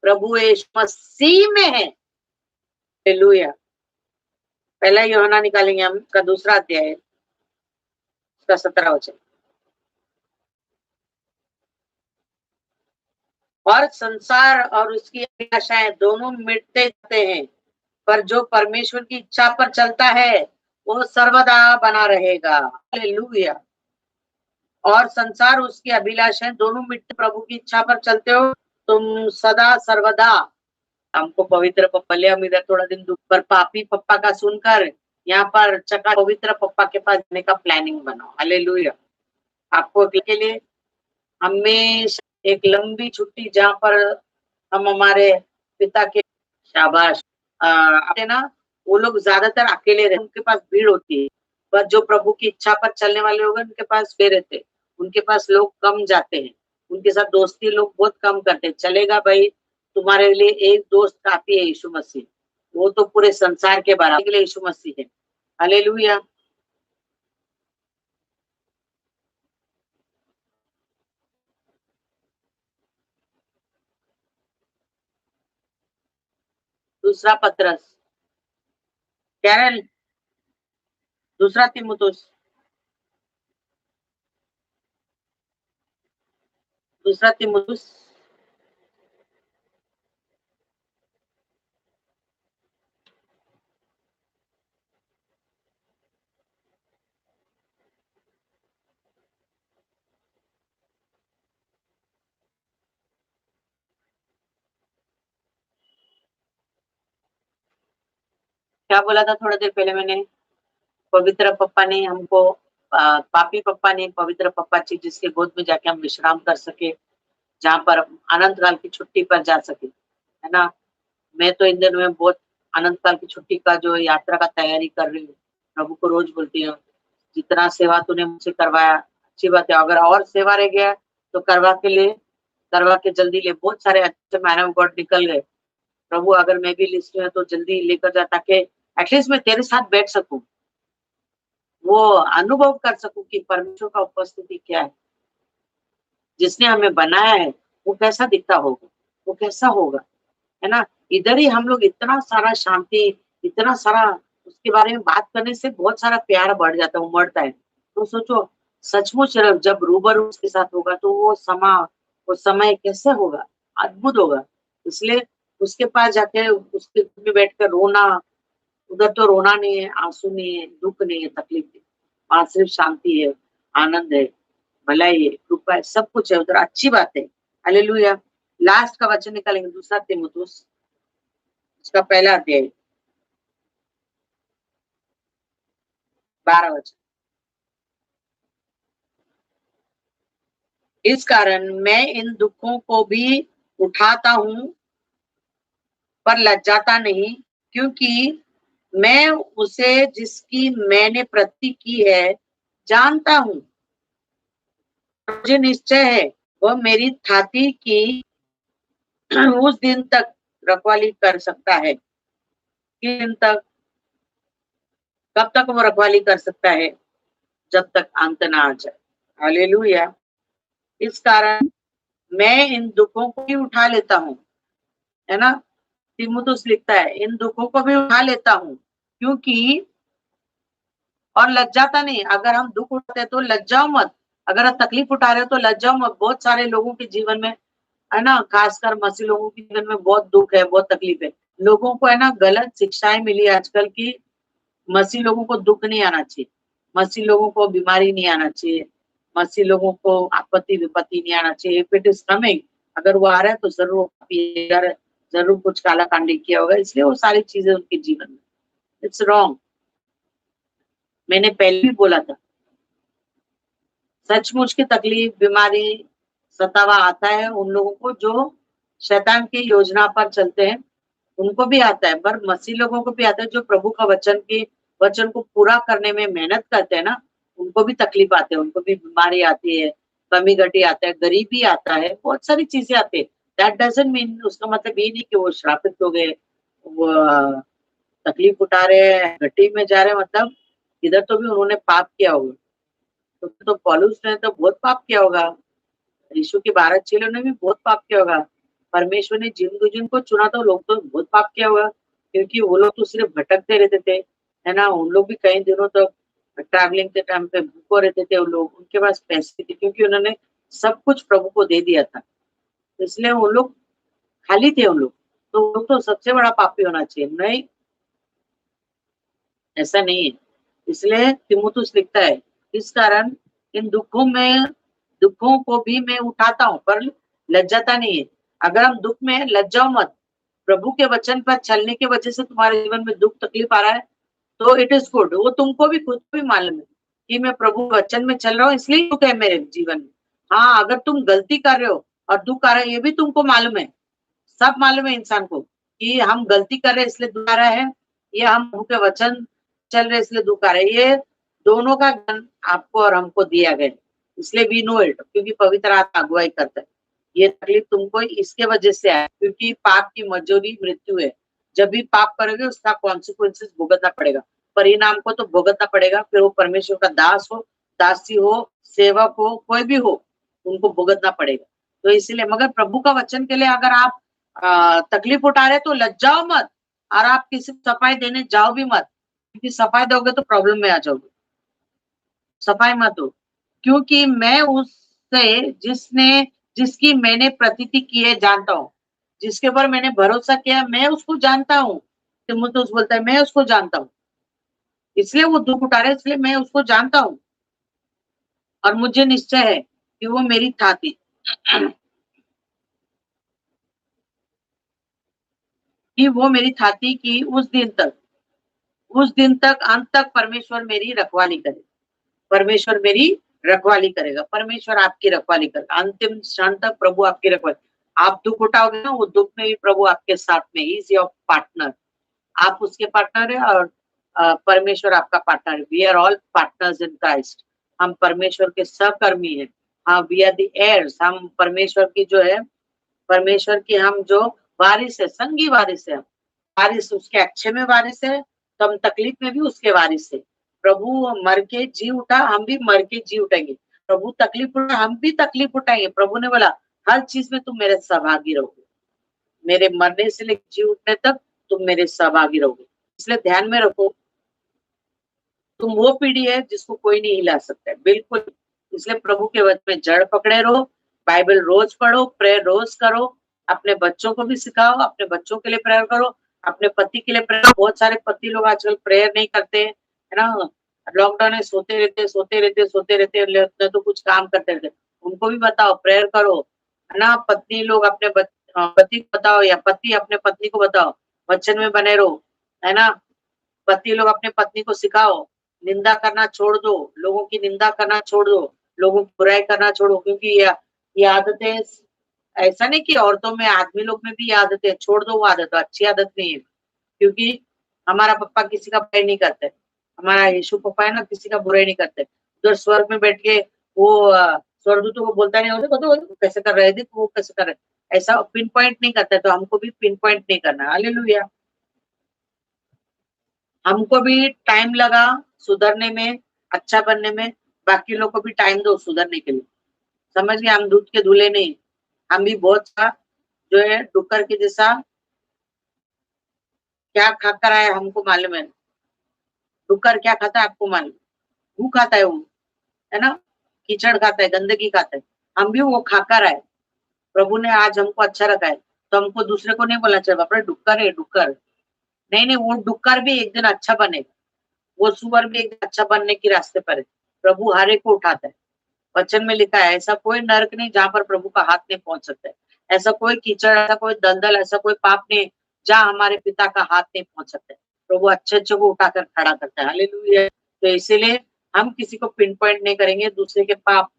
प्रभु यीशु मसीह में है। हालेलुया। पहला यूहन्ना निकालेंगे हम, का 2 अध्याय, उसका 17 वचन। और संसार और उसकी अभिलाषाएं दोनों मिटते जाते हैं, पर जो परमेश्वर की इच्छा पर चलता है वो सर्वदा बना रहेगा। हालेलुया। और संसार उसकी अभिलाषाएं दोनों मिटते, प्रभु की इच्छा पर चलते हो तुम सदा सर्वदा। हमको पवित्र पप्पा ले, हम इधर थोड़ा दिन दुख पर पापी पप्पा का सुनकर यहाँ पर चका पवित्र पप्पा के पास जाने का प्लानिंग बनाओ। हालेलुया। आपको के लिए हमेशा एक लंबी छुट्टी, जहाँ पर हम हमारे पिता के, शाबाश, ना, वो लोग ज्यादातर अकेले रहते, उनके पास भीड़ होती है, पर जो प्रभु की इच्छा पर चलने वाले लोग उनके पास वे रहते, उनके पास लोग कम जाते हैं, उनके साथ दोस्ती लोग बहुत कम करते हैं। चलेगा भाई, तुम्हारे लिए एक दोस्त काफी है, यीशु मसीह, वो तो पूरे संसार के बराबर के लिए यीशु मसीह है। हालेलुया। दूसरा पत्रस, कैरल, 2 तीमुथियुस दूसरा तीमुथियुस क्या बोला था थोड़ा देर पहले मैंने? पवित्र पप्पा ने हमको पापी पप्पा ने पवित्र पप्पा चाहिए जिसके गोद में जाके हम विश्राम कर सके, जहाँ पर अनंत काल की छुट्टी पर जा सके, है ना। मैं तो इन दिनों में बहुत अनंत काल की छुट्टी का जो यात्रा का तैयारी कर रही हूँ। प्रभु को रोज बोलती हूँ, जितना सेवा तूने मुझसे करवाया अच्छी बात है, अगर और सेवा रह गया तो करवा के जल्दी ले। बहुत सारे अच्छे मैन ऑफ गॉड निकल गए। प्रभु अगर मैं भी लिस्ट में तो जल्दी लेकर जा, ताकि एटलीस्ट मैं तेरे साथ बैठ सकूं, वो अनुभव कर सकूं कि परमेश्वर का उपस्थिति क्या है। जिसने हमें बनाया है वो कैसा दिखता होगा, वो कैसा होगा, है ना। इधर ही हम लोग इतना सारा शांति, इतना सारा उसके बारे में बात करने से बहुत सारा प्यार बढ़ जाता है, उमड़ता है। तो सोचो सचमुच जब रूबरू उसके साथ होगा तो वो समय कैसे होगा, अद्भुत होगा। इसलिए उसके पास जाके उसके में बैठकर रोना, उधर तो रोना नहीं है, आंसू नहीं है, दुख नहीं है, तकलीफ नहीं, वहां सिर्फ शांति है, आनंद है, भलाई है, कृपा है, सब कुछ है उधर। अच्छी बात है। हालेलुया। लास्ट का वचन निकालेंगे, दूसरा तीमुथियुस उसका पहला अध्याय 12 वचन। इस कारण मैं इन दुखों को भी उठाता हूँ पर लज्जाता नहीं, क्योंकि मैं उसे जिसकी मैंने प्रति की है जानता हूँ। मुझे निश्चय है वह मेरी छाती की उस दिन तक रखवाली कर सकता है। किस दिन तक? कब तक वो रखवाली कर सकता है? जब तक अंत ना आ जाए। हालेलुया। इस कारण मैं इन दुखों को भी उठा लेता हूँ, है ना। तीमुथियुस लिखता है इन दुखों को भी उठा लेता हूँ, क्योंकि और लज्जाता नहीं। अगर हम दुख उठाते हैं तो लज्जाओ मत, अगर आप तकलीफ उठा रहे हो तो लज्जाओ मत। बहुत सारे लोगों के जीवन में, है ना, खासकर मसीह लोगों के जीवन में बहुत दुख है, बहुत तकलीफ है। लोगों को, है ना, गलत शिक्षाएं मिली आजकल की। मसीह लोगों को दुख नहीं आना चाहिए, मसीह लोगों को बीमारी नहीं आना चाहिए, मसीह लोगों को आपत्ति विपत्ति नहीं आना चाहिए। इफ इट इज कमिंग, अगर वो आ रहा है तो जरूर कुछ काला कांडी किया होगा, इसलिए वो सारी चीजें उनके जीवन में। It's wrong. मैंने पहले भी बोला था, सचमुच की तकलीफ बीमारी सतावा आता है उन लोगों को जो शैतान की योजना पर चलते हैं, उनको भी आता है। पर मसीह लोगों को भी आता है जो प्रभु का वचन को पूरा करने में मेहनत करते हैं ना, उनको भी तकलीफ आती है, उनको भी बीमारी आती है, कमी घटी आता है, गरीबी आता है, बहुत सारी चीजें आती है। दैट डजंट मीन, उसका मतलब ये नहीं कि वो श्रापित हो गए, वो तकलीफ उठा रहे हैं, घटी में जा रहे हैं, मतलब इधर तो भी उन्होंने पाप किया होगा। तो पौलुस ने तो बहुत पाप किया होगा, यीशु के 12 चेलों ने भी बहुत पाप किया होगा। परमेश्वर ने जिनको चुना था, लोग तो बहुत पाप किया होगा, क्योंकि वो लोग तो सिर्फ भटकते रहते थे, है ना। उन लोग भी कई दिनों तक ट्रैवलिंग के टाइम पे भूखो रहते थे। वो लोग, उनके पास पैसे थे क्योंकि उन्होंने सब कुछ प्रभु को दे दिया था, इसलिए वो लोग खाली थे। उन लोग तो सबसे बड़ा पापी होना चाहिए, नहीं, ऐसा नहीं है। इसलिए तीमुथियुस लिखता है, इस कारण इन दुखों को भी मैं उठाता हूँ पर लज्जाता नहीं है। अगर हम दुख में लज्जाओ मत। प्रभु के वचन पर चलने की वजह से तुम्हारे जीवन में दुख तकलीफ आ रहा है तो इट इज गुड। वो तुमको भी खुद भी मालूम है कि मैं प्रभु वचन में चल रहा हूँ, इसलिए दुख है मेरे जीवन में। हाँ, अगर तुम गलती कर रहे हो और दुख आ रहा है, ये भी तुमको मालूम है, सब मालूम है इंसान को कि हम गलती कर रहे हैं इसलिए दुख आ रहा है, ये हम प्रभु के वचन चल रहे इसलिए दुख आ रहा है। ये दोनों का ज्ञान आपको और हमको दिया गया, इसलिए वी नो इट, क्योंकि पवित्र आत्मा अगुवाई करता है। ये तकलीफ तुमको इसके वजह से है, क्योंकि पाप की मजदूरी मृत्यु है। जब भी पाप करोगे उसका कॉन्सिक्वेंसेस भुगतना पड़ेगा, परिणाम को तो भुगतना पड़ेगा। फिर वो परमेश्वर का दास हो, दासी हो, सेवक हो, कोई भी हो, उनको भुगतना पड़ेगा। तो इसीलिए, मगर प्रभु का वचन के लिए अगर आप तकलीफ उठा रहे तो लज्जाओ मत, और आप किसी को सफाई देने जाओ भी मत, क्योंकि सफाई दोगे तो प्रॉब्लम में आ जाओगे। सफाई मत दो, क्योंकि मैं उससे जिसकी मैंने प्रतीति की है जानता हूँ, जिसके ऊपर मैंने भरोसा किया मैं उसको जानता हूँ। तीमुथियुस बोलता है मैं उसको जानता हूँ, इसलिए वो दुख उठा रहा है, इसलिए मैं उसको जानता हूँ और मुझे निश्चय है कि वो मेरी था थी कि वो मेरी था थी कि उस दिन तक अंत तक परमेश्वर मेरी रखवाली करे। परमेश्वर मेरी रखवाली करेगा, परमेश्वर आपकी रखवाली करेगा, अंतिम क्षण तक प्रभु आपकी रखवाली। आप दुख उठाओगे ना, वो दुख में भी प्रभु आपके साथ में, ही इज योर पार्टनर। आप उसके पार्टनर है और परमेश्वर आपका पार्टनर है। We are all partners in Christ. हम परमेश्वर के सहकर्मी हैं। हाँ, वी आर द एयर्स। हम परमेश्वर की जो है, परमेश्वर की हम जो वारिस है, संगी वारिस है। वारिस उसके अच्छे में वारिस है, तो हम तकलीफ में भी उसके वारिस है। प्रभु मर के जी उठा, हम भी मर के जी उठेंगे। प्रभु तकलीफ उठा, हम भी तकलीफ उठाएंगे। प्रभु ने बोला हर चीज में तुम मेरे सहभागी रहोगे, मेरे मरने से लेकर जी उठने तक तुम मेरे सहभागी रहोगे। इसलिए ध्यान में रखो, तुम वो पीढ़ी है जिसको कोई नहीं हिला सकता है, बिल्कुल। इसलिए प्रभु के वचन में जड़ पकड़े रहो, बाइबल रोज पढ़ो, प्रेयर रोज करो, अपने बच्चों को भी सिखाओ, अपने बच्चों के लिए प्रेयर करो, अपने पति के लिए प्रेयर। बहुत सारे पति लोग आजकल प्रेयर नहीं करते है ना, लॉकडाउन में सोते रहते सोते रहते सोते रहते, तो कुछ काम करते रहते। उनको भी बताओ प्रेयर करो, है ना। पत्नी लोग अपने पति को बताओ, या पति अपने पत्नी को बताओ, वचन में बने रहो, है ना। पति लोग अपने पत्नी को सिखाओ, निंदा करना छोड़ दो, लोगों की निंदा करना छोड़ दो, लोगों की बुराई करना छोड़ो, क्योंकि ये आदतें, ऐसा नहीं कि औरतों में, आदमी लोग में भी ये आदतें, छोड़ दो वो आदत, अच्छी आदत नहीं है। क्योंकि हमारा पप्पा किसी का बुराई नहीं करते, हमारा यीशु पप्पा है ना, किसी का बुराई नहीं करते। उधर स्वर्ग में बैठ के वो स्वर्गदूतों को बोलता नहीं, होते कैसे कर रहे थे, वो कैसे कर रहे, ऐसा पिन पॉइंट नहीं करते। तो हमको भी पिन पॉइंट नहीं करना। हालेलुया। हमको भी टाइम लगा सुधरने में, अच्छा बनने में, बाकी लोग को भी टाइम दो सुधरने के लिए। समझ गए, हम दूध के धुले नहीं। हम भी बहुत सा जो है डुक्कर के जैसा क्या खाकर आया हमको मालूम है। डुक्कर क्या खाता है आपको मालूम, वो खाता है वो, है ना, कीचड़ खाता है, गंदगी खाता है। हम भी वो खाकर आए। प्रभु ने आज हमको अच्छा रखा है, तो हमको दूसरे को नहीं बोलना चाहिए बाप रे डुक्कर है डुक्कर। नहीं नहीं, वो डुक्कर भी एक दिन अच्छा बनेगा, वो सुअर भी एक दिन अच्छा बनने के रास्ते पर है। प्रभु हर एक को उठाता है। वचन में लिखा है ऐसा कोई नर्क नहीं जहाँ पर प्रभु का हाथ नहीं पहुंच सकता है। ऐसा कोई कीचड़, ऐसा कोई दलदल, ऐसा कोई पाप नहीं जहाँ हमारे पिता का हाथ नहीं पहुंच सकता है। प्रभु अच्छे अच्छे को उठाकर खड़ा करता है। हालेलुया। तो इसीलिए हम किसी को पिन पॉइंट नहीं करेंगे, दूसरे के पाप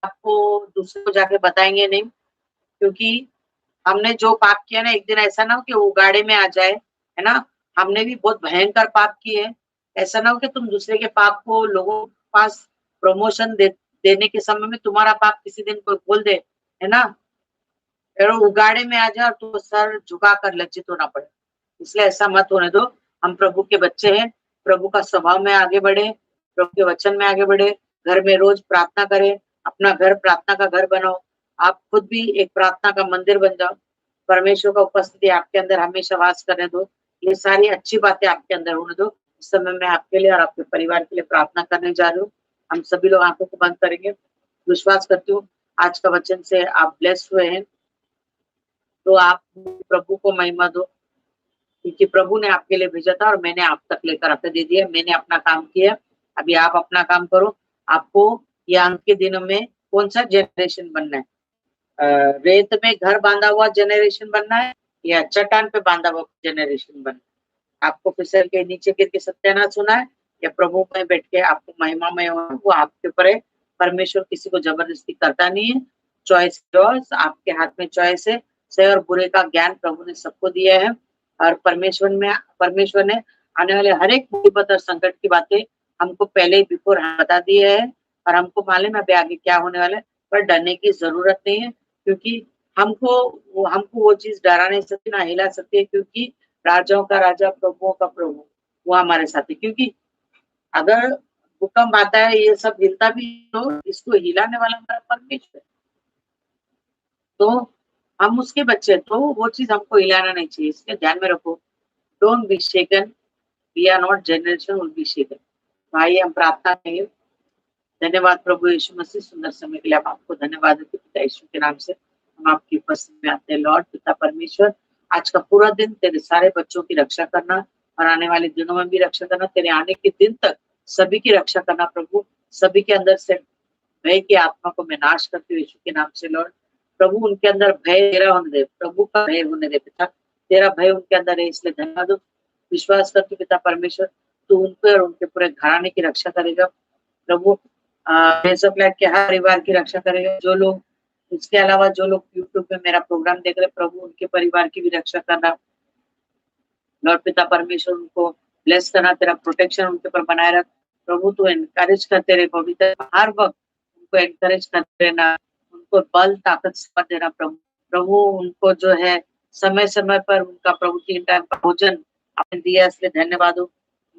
आपको दूसरे को जाके बताएंगे नहीं। क्योंकि हमने जो पाप किया ना, एक दिन ऐसा ना हो कि उगाड़े में आ जाए, है ना। हमने भी बहुत भयंकर पाप किए। ऐसा ना हो कि तुम दूसरे के पाप को लोगों के पास प्रमोशन देने के समय में तुम्हारा पाप किसी दिन कोई बोल दे, है ना, फिर उगाड़े में आ जाए और तो सर झुका कर लज्जित होना पड़े। इसलिए ऐसा मत होने दो। हम प्रभु के बच्चे हैं, प्रभु का स्वभाव में आगे बढ़े, प्रभु के वचन में आगे बढ़े, घर में रोज प्रार्थना करें, अपना घर प्रार्थना का घर बनाओ। आप खुद भी एक प्रार्थना का मंदिर बन जाओ। परमेश्वर का उपस्थिति आपके अंदर हमेशा वास करने दो। ये सारी अच्छी बातें आपके अंदर होने दो। इस समय मैं आपके लिए और आपके परिवार के लिए प्रार्थना करने जा रही हूँ। हम सभी लोग आंखों को बंद करेंगे। विश्वास करती हूँ आज का वचन से आप ब्लेस्ड हुए हैं, तो आप प्रभु को महिमा दो, क्योंकि प्रभु ने आपके लिए भेजा था और मैंने आप तक लेकर आके दे दिया। मैंने अपना काम किया, अभी आप अपना काम करो। आपको ये अंत के दिनों में कौन सा जनरेशन बनना है? रेत में घर बांधा हुआ जनरेशन बनना है, या चट्टान पे बांधा हुआ जनरेशन बनना है? आपको फिसल के नीचे गिर के सत्यानाश होना है, या प्रभु में बैठ के आपको महिमामय होना है? वो आपके ऊपर है। परमेश्वर किसी को जबरदस्ती करता नहीं है। चॉइस योर्स, आपके हाथ में चॉइस है। सही और बुरे का ज्ञान प्रभु ने सबको दिया है, और परमेश्वर ने आने वाले हर एक मुसीबत और संकट की बातें हमको पहले ही बिफोर बता दी है, और हमको मालूम है अभी आगे क्या होने वाला है। पर डरने की जरूरत नहीं है, क्योंकि हमको वो चीज डरा नहीं सकती, ना हिला सकती है, क्योंकि राजाओं का राजा, प्रभुओं का प्रभु, वो हमारे साथ है। क्योंकि अगर भूकंप आता है, ये सब हिलता भी, तो इसको हिलाने वाला हमारा परमेश्वर है। तो हम उसके बच्चे, तो वो चीज हमको हिलाना नहीं चाहिए, इसके ध्यान में रखो। Don't be shaken, we are not generation will be shaken. भाई हम प्रार्थना करेंगे। धन्यवाद प्रभु यीशु मसीह, सुंदर समय के लिए हम आपको धन्यवाद देते पिता यीशु के नाम से हम आपकी उपस्थिति में आते हैं। लॉर्ड पिता परमेश्वर, आज का पूरा दिन तेरे सारे बच्चों की रक्षा करना और आने वाले दिनों में भी रक्षा करना, तेरे आने के दिन तक सभी की रक्षा करना प्रभु। सभी के अंदर से भय की आत्मा को मैं नाश करती हूँ यीशु के नाम से। लॉर्ड प्रभु, उनके अंदर भय तेरा होने दे, प्रभु का भय होने दे पिता, तेरा भय उनके अंदर है, इसलिए धन्यवाद दो। विश्वास करती पिता परमेश्वर, तू उनके और उनके पूरे घराने की रक्षा करेगा प्रभु। फ्लैट के हर परिवार की रक्षा करेगा। जो लोग, इसके अलावा जो लोग यूट्यूब पे मेरा प्रोग्राम देख रहे प्रभु, उनके परिवार की भी रक्षा करना। लॉर्ड पिता परमेश्वर, उनको ब्लेस करना, तेरा प्रोटेक्शन उनके ऊपर बनाए रख प्रभु। तू एनकरेज करते रहे पवित्र, हर वक्त उनको एनकरेज करते रहना, उनको बल ताकत से देना प्रभु। प्रभु उनको जो है समय समय पर उनका प्रभु 3 टाइम का भोजन आपने दिया, इसलिए धन्यवाद हो।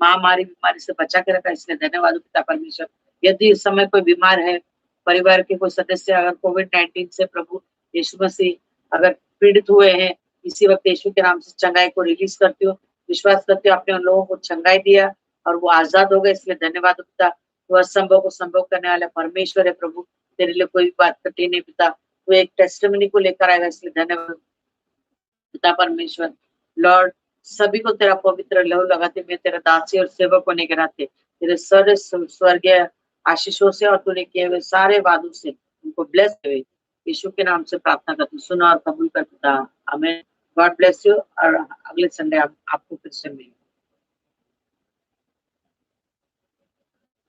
महामारी बीमारी से बचा के रखा, इसलिए धन्यवाद हो पिता परमेश्वर। यदि इस समय कोई बीमार है, परिवार के कोई सदस्य अगर कोविड-19 से प्रभु यीशु मसीह अगर पीड़ित हुए हैं, इसी वक्त यीशु के नाम से चंगाई को रिलीज करती हूँ। विश्वास करती हूँ आपने उन लोगों को चंगाई दिया और वो आजाद हो गए, इसलिए धन्यवाद पिता। वो असंभव को संभव करने वाला परमेश्वर है प्रभु, तेरे लिए कोई बात कठिन नहीं पिता। वो एक टेस्टिमनी को लेकर आएगा, इसलिए धन्यवाद पिता परमेश्वर। लॉर्ड, सभी को तेरा पवित्र लहू लगाते मैं तेरा दासी और सेवक होने के नाते तेरे सारे स्वर्गीय आशीषों से और तूने किए हुए सारे वादों से उनको ब्लेस हुए यीशु के नाम से प्रार्थना करती हूँ, सुना और कबूल कर पिता, आमीन। गॉड ब्लेस यू और अगले संडे आपको फिर से मिलेंगे।